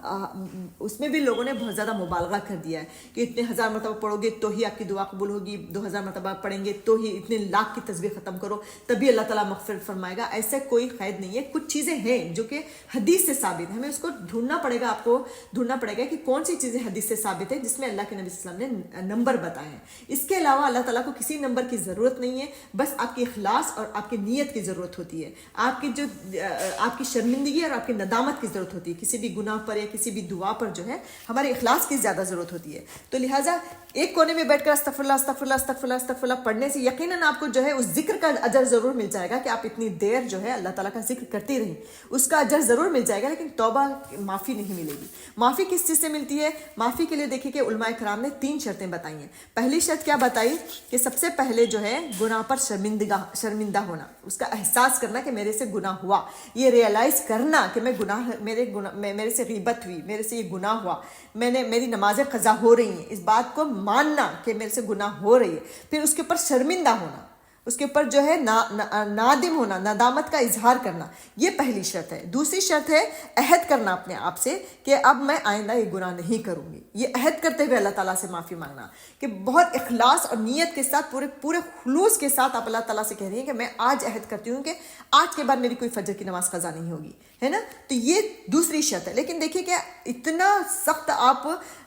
اس میں بھی لوگوں نے بہت زیادہ مبالغہ کر دیا ہے کہ اتنے 1000 مرتبہ پڑھو گے تو ہی آپ کی دعا قبول ہوگی، 2000 مرتبہ پڑھیں گے تو ہی، اتنے لاکھ کی تسبیح ختم کرو تبھی اللہ تعالیٰ مغفرت فرمائے گا، ایسا کوئی قید نہیں ہے۔ کچھ چیزیں ہیں جو کہ حدیث سے ثابت ہے، ہمیں اس کو ڈھونڈنا پڑے گا، آپ کو ڈھونڈنا پڑے گا کہ کون سی چیزیں حدیث سے ثابت ہے جس میں اللہ کے نبی صلی اللہ علیہ وسلم نے نمبر بتائے ہیں۔ اس کے علاوہ اللہ تعالیٰ کو کسی نمبر کی ضرورت نہیں ہے، بس آپ کی اخلاص اور آپ کی نیت کی ضرورت ہوتی ہے، آپ کی شرمندگی اور آپ کی ندامت کی ضرورت ہوتی ہے، کسی بھی گناہ پر یا کسی بھی دعا پر جو ہے ہمارے اخلاص کی زیادہ ضرورت ہوتی ہے۔ تو لہٰذا ایک کونے میں بیٹھ کر استغفراللہ استغفراللہ استغفراللہ استغفراللہ پڑھنے سے یقیناً آپ کو جو ہے اس ذکر کا اجر ضرور مل جائے گا کہ آپ اتنی دیر جو ہے اللہ تعالیٰ کا ذکر کرتی رہیں، اس کا اجر ضرور مل جائے گا، لیکن توبہ معافی نہیں ملے گی۔ معافی کس چیز سے ملتی ہے؟ معافی کے لیے دیکھیے کہ علماء کرام نے 3 شرطیں بتائی ہیں۔ پہلی شرط کیا بتائی کہ سب سے پہلے جو ہے گناہ پر شرمندہ ہونا، اس کا احساس کرنا کہ میرے سے گناہ ہوا، یہ ریئلائز کرنا کہ میرے سے غیبت ہوئی، میرے سے یہ گناہ ہوا، میری نمازیں قضا ہو رہی ہیں، اس بات کو ماننا کہ میرے سے گناہ ہو رہی ہے، پھر اس کے اوپر شرمندہ ہونا، اس کے اوپر جو ہے نادم ہونا، ندامت کا اظہار کرنا، یہ پہلی شرط ہے۔ دوسری شرط ہے عہد کرنا اپنے آپ سے کہ اب میں آئندہ یہ گناہ نہیں کروں گی، یہ عہد کرتے ہوئے اللہ تعالیٰ سے معافی مانگنا کہ بہت اخلاص اور نیت کے ساتھ پورے خلوص کے ساتھ آپ اللہ تعالیٰ سے کہہ رہی ہیں کہ میں آج عہد کرتی ہوں کہ آج کے بعد میری کوئی فجر کی نماز قضا نہیں ہوگی، ہے نا۔ تو یہ دوسری شرط ہے۔ لیکن دیکھیے کہ اتنا سخت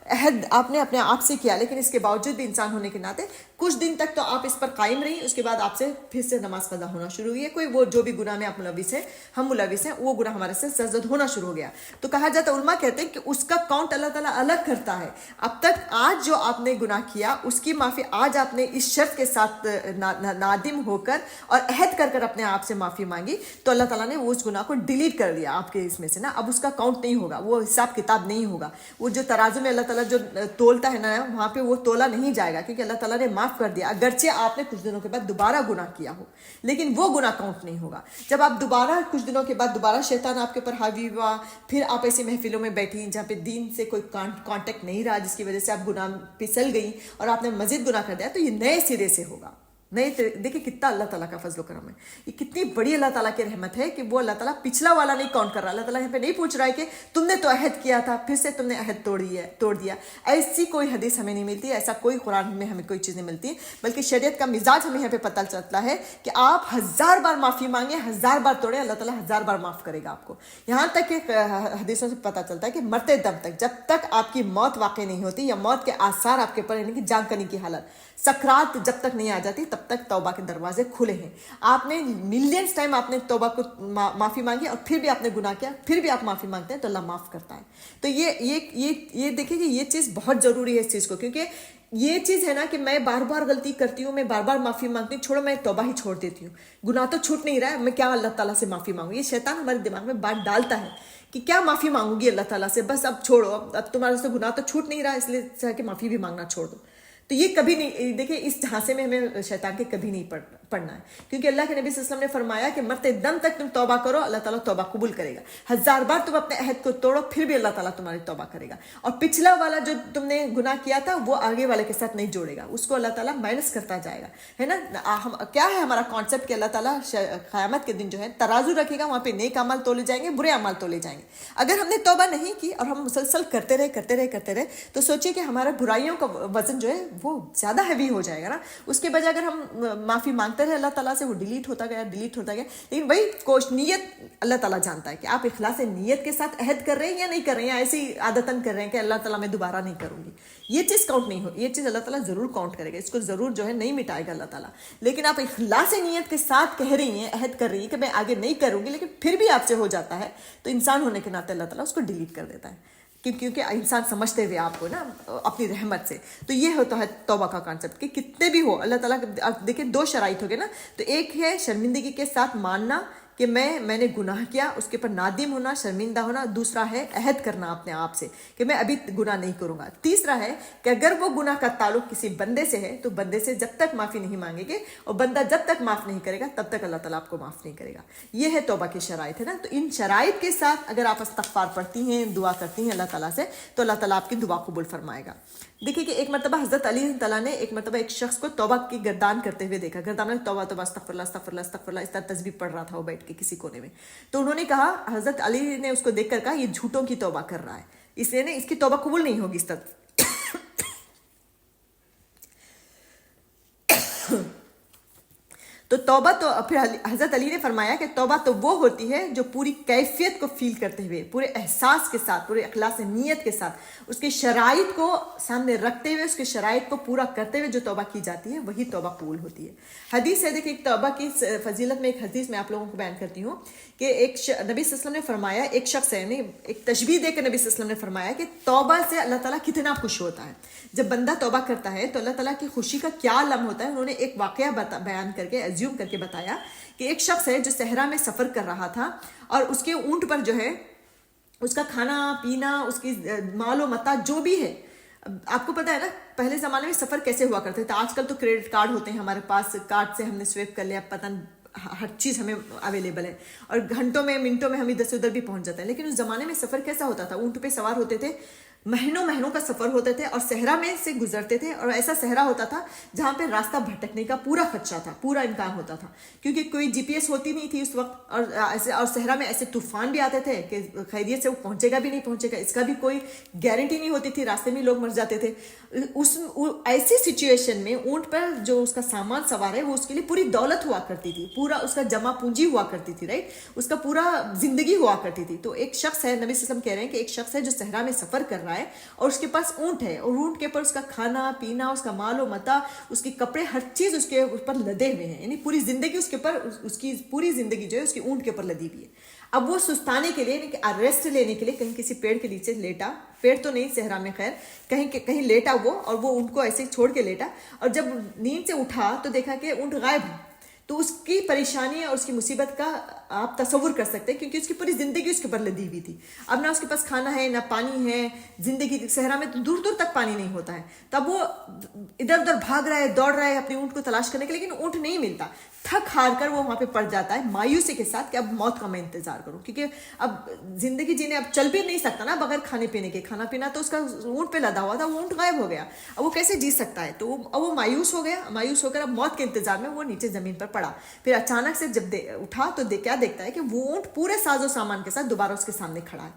عہد آپ نے اپنے آپ سے کیا، لیکن اس کے باوجود بھی انسان ہونے کے ناطے کچھ دن تک تو آپ اس پر قائم رہی، اس کے بعد آپ سے پھر سے نماز قضا ہونا شروع ہوئی ہے، کوئی وہ جو بھی گناہ میں آپ ملوث ہیں، ہم ملوث ہیں، وہ گناہ ہمارے سے سرزد ہونا شروع ہو گیا۔ تو کہا جاتا ہے، علماء کہتے ہیں کہ اس کا کاؤنٹ اللہ تعالیٰ الگ کرتا ہے۔ اب تک آج جو آپ نے گناہ کیا اس کی معافی آج آپ نے اس شرط کے ساتھ نادم ہو کر اور عہد کر اپنے آپ سے معافی مانگی تو اللہ تعالیٰ نے اس گناہ کو ڈیلیٹ کر دیا آپ کے اس میں سے نا، اب اس کا کاؤنٹ نہیں ہوگا، وہ حساب کتاب نہیں ہوگا، وہ جو ترازو میں اللہ تعالیٰ جو تولتا ہے نا وہاں پہ وہ تولا نہیں جائے گا، کیونکہ اللہ تعالیٰ نے معاف کر دیا، اگرچہ آپ نے کچھ دنوں کے بعد دوبارہ گناہ کیا ہو، لیکن وہ گناہ کاؤنٹ نہیں ہوگا۔ جب آپ دوبارہ کچھ دنوں کے بعد دوبارہ شیطان آپ کے اوپر حاوی ہوا، پھر آپ ایسی محفلوں میں بیٹھی جہاں پہ دین سے کوئی کانٹیکٹ نہیں رہا، جس کی وجہ سے آپ گناہ پھسل گئی اور آپ نے مزید گناہ کر دیا، تو یہ نئے سرے سے ہوگا۔ دیکھیں کتنا اللہ تعالیٰ کا فضل و کرم ہے، یہ کتنی بڑی اللہ تعالیٰ کی رحمت ہے کہ وہ اللہ تعالیٰ پچھلا والا نہیں کاؤنٹ کر رہا، اللہ تعالیٰ یہاں پہ نہیں پوچھ رہا ہے کہ تم نے تو عہد کیا تھا پھر سے تم نے عہد توڑ دیا۔ ایسی کوئی حدیث ہمیں نہیں ملتی، ایسا کوئی قرآن میں ہمیں کوئی چیز نہیں ملتی، بلکہ شریعت کا مزاج ہمیں یہاں پہ پتہ چلتا ہے کہ آپ 1000 بار معافی مانگیں، 1000 بار توڑیں، اللہ تعالیٰ 1000 بار معاف کرے گا آپ کو۔ یہاں تک کہ حدیثوں سے پتہ چلتا ہے کہ مرتے دم تک، جب تک آپ کی موت واقع نہیں ہوتی یا موت کے آثار آپ کے اوپر یعنی کہ جان کنی کی حالت، سکرات جب تک نہیں آ جاتی تب تک توبہ کے دروازے کھلے ہیں۔ آپ نے ملینز ٹائم آپ نے توبہ کو معافی مانگی اور پھر بھی آپ نے گناہ کیا، پھر بھی آپ معافی مانگتے ہیں تو اللہ معاف کرتا ہے۔ تو یہ دیکھیں کہ یہ چیز بہت ضروری ہے اس چیز کو، کیونکہ یہ چیز ہے نا کہ میں بار بار غلطی کرتی ہوں، میں بار بار معافی مانگتی ہوں، چھوڑو میں توبہ ہی چھوڑ دیتی ہوں، گناہ تو چھوٹ نہیں رہا ہے، میں کیا اللہ تعالیٰ سے معافی مانگوں۔ یہ شیطان ہمارے دماغ میں بات ڈالتا ہے کہ کیا معافی مانگوں گی اللہ تعالیٰ سے، بس اب چھوڑو، اب تمہارے سے گناہ تو چھوٹ نہیں رہا، اس لیے کہ معافی بھی مانگنا چھوڑ دو۔ تو یہ کبھی نہیں، دیکھیں اس جھانسے میں ہمیں شیطان کے کبھی نہیں پڑنا ہے، کیونکہ اللہ کے نبی صلی اللہ علیہ وسلم نے فرمایا کہ مرتے دم تک تم توبہ کرو، اللہ تعالیٰ توبہ قبول کرے گا، 1000 بار تم اپنے عہد کو توڑو پھر بھی اللہ تعالیٰ تمہاری توبہ کرے گا، اور پچھلا والا جو تم نے گناہ کیا تھا وہ آگے والے کے ساتھ نہیں جوڑے گا، اس کو اللہ تعالیٰ مائنس کرتا جائے گا، ہے نا۔ کیا ہے ہمارا کانسیپٹ کہ اللہ تعالیٰ قیامت کے دن جو ہے ترازو رکھے گا، وہاں پہ نیک اعمال تولے جائیں گے، برے اعمال تولے جائیں گے۔ اگر ہم نے توبہ نہیں کی اور ہم مسلسل کرتے رہے تو سوچیے کہ ہمارا برائیوں کا وزن جو ہے وہ زیادہ ہیوی ہو جائے گا نا۔ اس کے بجائے اگر ہم معافی مانگتے رہے اللہ تعالیٰ سے، وہ ڈیلیٹ ہوتا گیا، لیکن وہی نیت اللہ تعالیٰ جانتا ہے کہ آپ اخلاص نیت کے ساتھ عہد کر رہے ہیں یا نہیں کر رہے ہیں، یا ایسے ہی عادتاً کر رہے ہیں کہ اللہ تعالیٰ میں دوبارہ نہیں کروں گی۔ یہ چیز کاؤنٹ نہیں ہو، یہ چیز اللہ تعالیٰ ضرور کاؤنٹ کرے گا، اس کو ضرور جو ہے نہیں مٹائے گا اللہ تعالیٰ، لیکن آپ اخلاص نیت کے ساتھ کہہ رہی ہیں، عہد کر رہی ہیں کہ میں آگے نہیں کروں گی، لیکن پھر بھی آپ سے ہو جاتا ہے، تو انسان ہونے کے ناطے اللہ تعالیٰ اس کو ڈیلیٹ کر دیتا ہے، کیونکہ انسان سمجھتے ہوئے آپ کو نا اپنی رحمت سے۔ تو یہ ہوتا ہے توبہ کا کانسیپٹ کہ کتنے بھی ہو اللہ تعالیٰ، دیکھیں 2 شرائط ہو گئے نا، تو ایک ہے شرمندگی کے ساتھ ماننا کہ میں نے گناہ کیا، اس کے پر نادم ہونا، شرمندہ ہونا. دوسرا ہے عہد کرنا اپنے آپ سے کہ میں ابھی گناہ نہیں کروں گا. تیسرا ہے کہ اگر وہ گناہ کا تعلق کسی بندے سے ہے تو بندے سے جب تک معافی نہیں مانگیں گے، اور بندہ جب تک معاف نہیں کرے گا تب تک اللہ تعالیٰ آپ کو معاف نہیں کرے گا. یہ ہے توبہ کی شرائط ہے نا. تو ان شرائط کے ساتھ اگر آپ استغفار پڑھتی ہیں، دعا کرتی ہیں اللہ تعالیٰ سے، تو اللہ تعالیٰ آپ کی دعا قبول فرمائے گا. دیکھیے کہ ایک مرتبہ حضرت علی رضی اللہ عنہ نے ایک مرتبہ ایک شخص کو توبہ کی گردان کرتے ہوئے دیکھا. گردان میں توبہ توبہ استغفر اللہ استغفر اللہ استغفر اللہ، اس طرح تسبیح پڑھ رہا تھا وہ بیٹھ کے کسی کونے میں. تو انہوں نے کہا، حضرت علی نے اس کو دیکھ کر کہا یہ جھوٹوں کی توبہ کر رہا ہے، اس لیے اس کی توبہ قبول نہیں ہوگی اس طرح. تو توبہ تو پھر حضرت علی نے فرمایا کہ توبہ تو وہ ہوتی ہے جو پوری کیفیت کو فیل کرتے ہوئے، پورے احساس کے ساتھ، پورے اخلاص نیت کے ساتھ، اس کے شرائط کو سامنے رکھتے ہوئے، اس کے شرائط کو پورا کرتے ہوئے جو توبہ کی جاتی ہے وہی توبہ قبول ہوتی ہے. حدیث ہے، دیکھیں ایک توبہ کی فضیلت میں ایک حدیث میں آپ لوگوں کو بیان کرتی ہوں کہ ایک نبی صلی اللہ علیہ وسلم نے فرمایا، ایک شخص ہے، یعنی ایک تشبیہ دے کے نبی صلی اللہ علیہ وسلم نے فرمایا کہ توبہ سے اللہ تعالیٰ کتنا خوش ہوتا ہے. جب بندہ توبہ کرتا ہے تو اللہ تعالیٰ کی خوشی کا کیا علم ہوتا ہے. انہوں نے ایک واقعہ بیان کر کے ایزیوم کر کے بتایا کہ ایک شخص ہے جو صحرا میں سفر کر رہا تھا، اور اس کے اونٹ پر جو ہے اس کا کھانا پینا، اس کی مال و متاع جو بھی ہے. آپ کو پتا ہے نا پہلے زمانے میں سفر کیسے ہوا کرتے تھے. آج کل تو کریڈٹ کارڈ ہوتے ہیں ہمارے پاس، کارڈ سے ہم نے سویپ کر لیا، پتہ ہر چیز ہمیں اویلیبل ہے، اور گھنٹوں میں منٹوں میں ہم ادھر سے ادھر بھی پہنچ جاتا ہے. لیکن اس زمانے میں سفر کیسا ہوتا تھا؟ اونٹ پہ سوار ہوتے تھے، مہینوں کا سفر ہوتے تھے، اور صحرا میں سے گزرتے تھے. اور ایسا صحرا ہوتا تھا جہاں پہ راستہ بھٹکنے کا پورا خدشہ تھا، پورا امکان ہوتا تھا، کیونکہ کوئی جی پی ایس ہوتی نہیں تھی اس وقت. اور صحرا میں ایسے طوفان بھی آتے تھے کہ خیریت سے وہ پہنچے گا بھی نہیں پہنچے گا، اس کا بھی کوئی گارنٹی نہیں ہوتی تھی. راستے میں لوگ مر جاتے تھے. ایسی سچویشن میں اونٹ پر جو اس کا سامان سوار ہے وہ اس کے لیے پوری دولت ہوا کرتی تھی، پورا اس کا جمع پونجی ہوا کرتی تھی، رائٹ، اس کا پورا زندگی ہوا کرتی تھی. تو ایک شخص ہے، نبی صلی اللہ علیہ وسلم کہہ رہے ہیں کہ ایک شخص ہے جو صحرا میں سفر کر رہا ہے اور اس کے پاس اونٹ ہے، اور اونٹ کے اوپر اس کا کھانا پینا، اس کا مال و متاع، اس کے کپڑے، ہر چیز اس کے اوپر لدے ہوئے ہیں. یعنی پوری زندگی اس کے اوپر، اس کی پوری زندگی جو ہے اس کی اونٹ کے اوپر لدی ہوئی ہے. اب وہ سستانے کے لیے، یعنی کہ ریسٹ لینے کے لیے کہیں کسی پیڑ کے نیچے لیٹا، پیڑ تو نہیں صحرا میں، خیر کہیں لیٹا وہ، اور وہ اونٹ کو ایسے چھوڑ کے لیٹا. اور جب نیند سے اٹھا تو دیکھا کہ اونٹ غائب ہے. تو اس کی پریشانی اور اس کی مصیبت کا آپ تصور کر سکتے ہیں، کیونکہ اس کی پوری زندگی اس کے اوپر لدی ہوئی تھی. اب نہ اس کے پاس کھانا ہے، نہ پانی ہے. زندگی صحرا میں تو دور دور تک پانی نہیں ہوتا ہے. تب وہ ادھر ادھر بھاگ رہا ہے، دوڑ رہا ہے اپنے اونٹ کو تلاش کرنے کے، لیکن اونٹ نہیں ملتا. تھک ہار کر وہ وہاں پہ پڑ جاتا ہے مایوسی کے ساتھ کہ اب موت کا میں انتظار کروں، کیونکہ اب زندگی جینے، اب چل بھی نہیں سکتا نا بغیر کھانے پینے کے. کھانا پینا تو اس کا اونٹ پہ لدا ہوا تھا، وہ اونٹ غائب ہو گیا. اب وہ کیسے جی سکتا ہے؟ تو اب وہ مایوس ہو گیا. مایوس ہو کر اب موت کے انتظار میں وہ نیچے زمین پر پڑا. پھر اچانک سے جب اٹھا تو کیا دیکھتا ہے کہ وہ اونٹ پورے ساز و سامان کے ساتھ دوبارہ اس کے سامنے کھڑا ہے.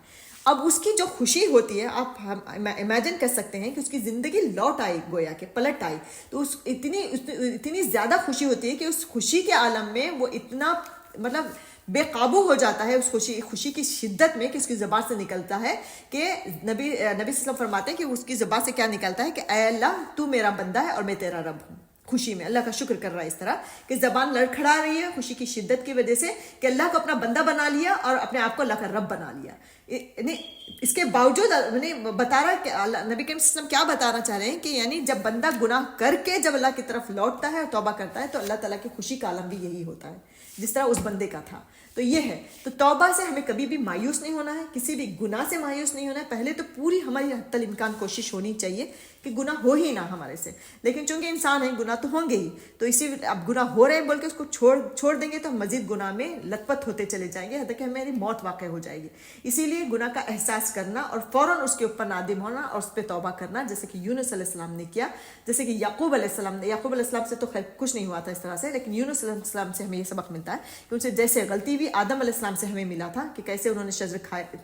اب اس کی جو خوشی ہوتی ہے، آپ امیجن کر سکتے ہیں کہ اس کی زندگی لوٹ آئی، گویا کہ پلٹ آئی. تو اتنی زیادہ خوشی ہوتی ہے کہ اس خوشی کے عالم میں وہ اتنا مطلب بے قابو ہو جاتا ہے اس خوشی کی شدت میں، کہ اس کی زبان سے نکلتا ہے کہ نبی صلی اللہ علیہ وسلم فرماتے ہیں کہ اس کی زبان سے کیا نکلتا ہے کہ اے اللہ تو میرا بندہ ہے اور میں تیرا رب ہوں. خوشی میں اللہ کا شکر کر رہا ہے، اس طرح کہ زبان لڑکھڑا رہی ہے خوشی کی شدت کی وجہ سے کہ اللہ کو اپنا بندہ بنا لیا اور اپنے آپ کو اللہ کا رب بنا لیا. اس کے باوجود بتا رہا ہے کہ نبی کریم صلی اللہ علیہ وسلم کیا بتانا چاہ رہے ہیں کہ یعنی جب بندہ گناہ کر کے جب اللہ کی طرف لوٹتا ہے اور توبہ کرتا ہے تو اللہ تعالیٰ کی خوشی کا عالم بھی یہی ہوتا ہے جس طرح اس بندے کا تھا. تو یہ ہے. تو توبہ سے ہمیں کبھی بھی مایوس نہیں ہونا ہے، کسی بھی گناہ سے مایوس نہیں ہونا ہے. پہلے تو پوری ہماری حتی الامکان کوشش ہونی چاہیے کہ گناہ ہو ہی نہ ہمارے سے، لیکن چونکہ انسان ہیں گناہ تو ہوں گے ہی. تو اسی اب گناہ ہو رہے ہیں بول کے اس کو چھوڑ دیں گے تو ہم مزید گناہ میں لت پت ہوتے چلے جائیں گے، حتیٰ کہ ہماری موت واقع ہو جائے گی. اسی لیے گناہ کا احساس کرنا اور فوراً اس کے اوپر نادم ہونا اور اس پہ توبہ کرنا، جیسے کہ یونس علیہ السلام نے کیا، جیسے کہ یعقوب علیہ السلام سے تو خیر کچھ نہیں ہوا تھا اس طرح سے، لیکن یونس علیہ السلام سے ہمیں یہ سبق ملتا ہے کہ ان سے جیسے غلطی بھی آدم علیہ السلام سے ہمیں ملا تھا کہ کیسے انہوں نے شجر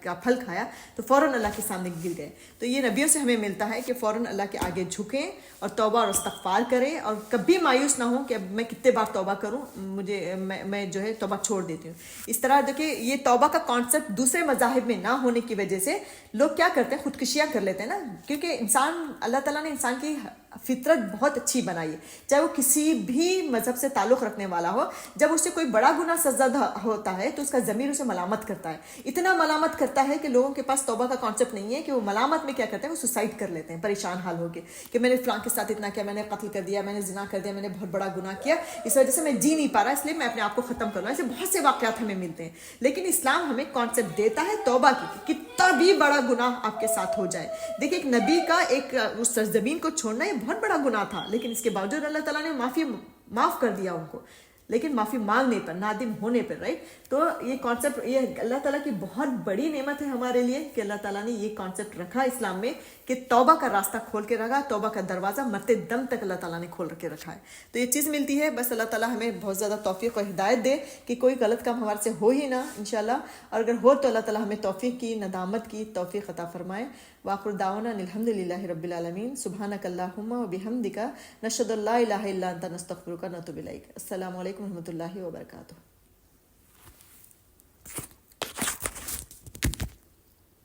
کا پھل کھایا تو فوراً اللہ کے سامنے گر گئے. تو یہ نبیوں سے ہمیں ملتا ہے کہ فوراً اللہ کے آگے جھکیں اور توبہ اور استغفار کریں، اور کبھی مایوس نہ ہوں کہ اب میں کتنے بار توبہ کروں، میں جو ہے توبہ چھوڑ دیتی ہوں. اس طرح دیکھیں یہ توبہ کا کانسیپٹ دوسرے مذاہب میں نہ ہونے کی وجہ سے لوگ کیا کرتے ہیں، خودکشیاں کر لیتے ہیں نا. کیونکہ اللہ تعالیٰ نے انسان کی فطرت بہت اچھی بنائی ہے، چاہے وہ کسی بھی مذہب سے تعلق رکھنے والا ہو، جب اس سے کوئی بڑا گناہ سرزد ہوتا ہے تو اس کا ضمیر اسے ملامت کرتا ہے، اتنا ملامت کرتا ہے کہ لوگوں کے پاس توبہ کا کانسیپٹ نہیں ہے، کہ وہ ملامت میں کیا کرتے ہیں، وہ سوسائڈ کر لیتے ہیں پریشان حال ہو کے کہ میں نے فلاں کے ساتھ اتنا کیا، میں نے قتل کر دیا، میں نے زنا کر دیا، میں نے بہت بڑا گناہ کیا، اس وجہ سے میں جی نہیں پا رہا، اس لیے میں اپنے آپ کو ختم کر رہا ہوں۔ ایسے بہت سے واقعات ہمیں ملتے ہیں، لیکن اسلام ہمیں کانسیپٹ دیتا ہے توبہ کی، کتنا بھی بڑا گناہ آپ کے ساتھ ہو جائے۔ دیکھیں ایک نبی کا ایک اس سرزمین کو چھوڑنا یہ بہت بڑا گناہ تھا، لیکن اس کے باوجود اللہ تعالیٰ نے معاف کر دیا ان کو، لیکن معافی مانگنے پر، نادم ہونے پر، رائٹ۔ تو یہ کانسیپٹ، یہ اللہ تعالیٰ کی بہت بڑی نعمت ہے ہمارے لیے کہ اللہ تعالیٰ نے یہ کانسیپٹ رکھا اسلام میں کہ توبہ کا راستہ کھول کے رکھا، توبہ کا دروازہ مرتے دم تک اللہ تعالیٰ نے کھول کے رکھا ہے۔ تو یہ چیز ملتی ہے، بس اللہ تعالیٰ ہمیں بہت زیادہ توفیق اور ہدایت دے کہ کوئی غلط کام ہمارے سے ہو ہی نہ انشاءاللہ، اور اگر ہو تو اللہ تعالیٰ ہمیں توفیق کی، ندامت کی توفیق عطا فرمائے۔ وآخر دعوانا الحمد للہ رب العالمین، سبحانک اللہم وبحمدک، نشہد ان لا الہ الا انت، نستغفرک ونتوب الیک۔ السلام علیکم ورحمۃ اللہ وبرکاتہ۔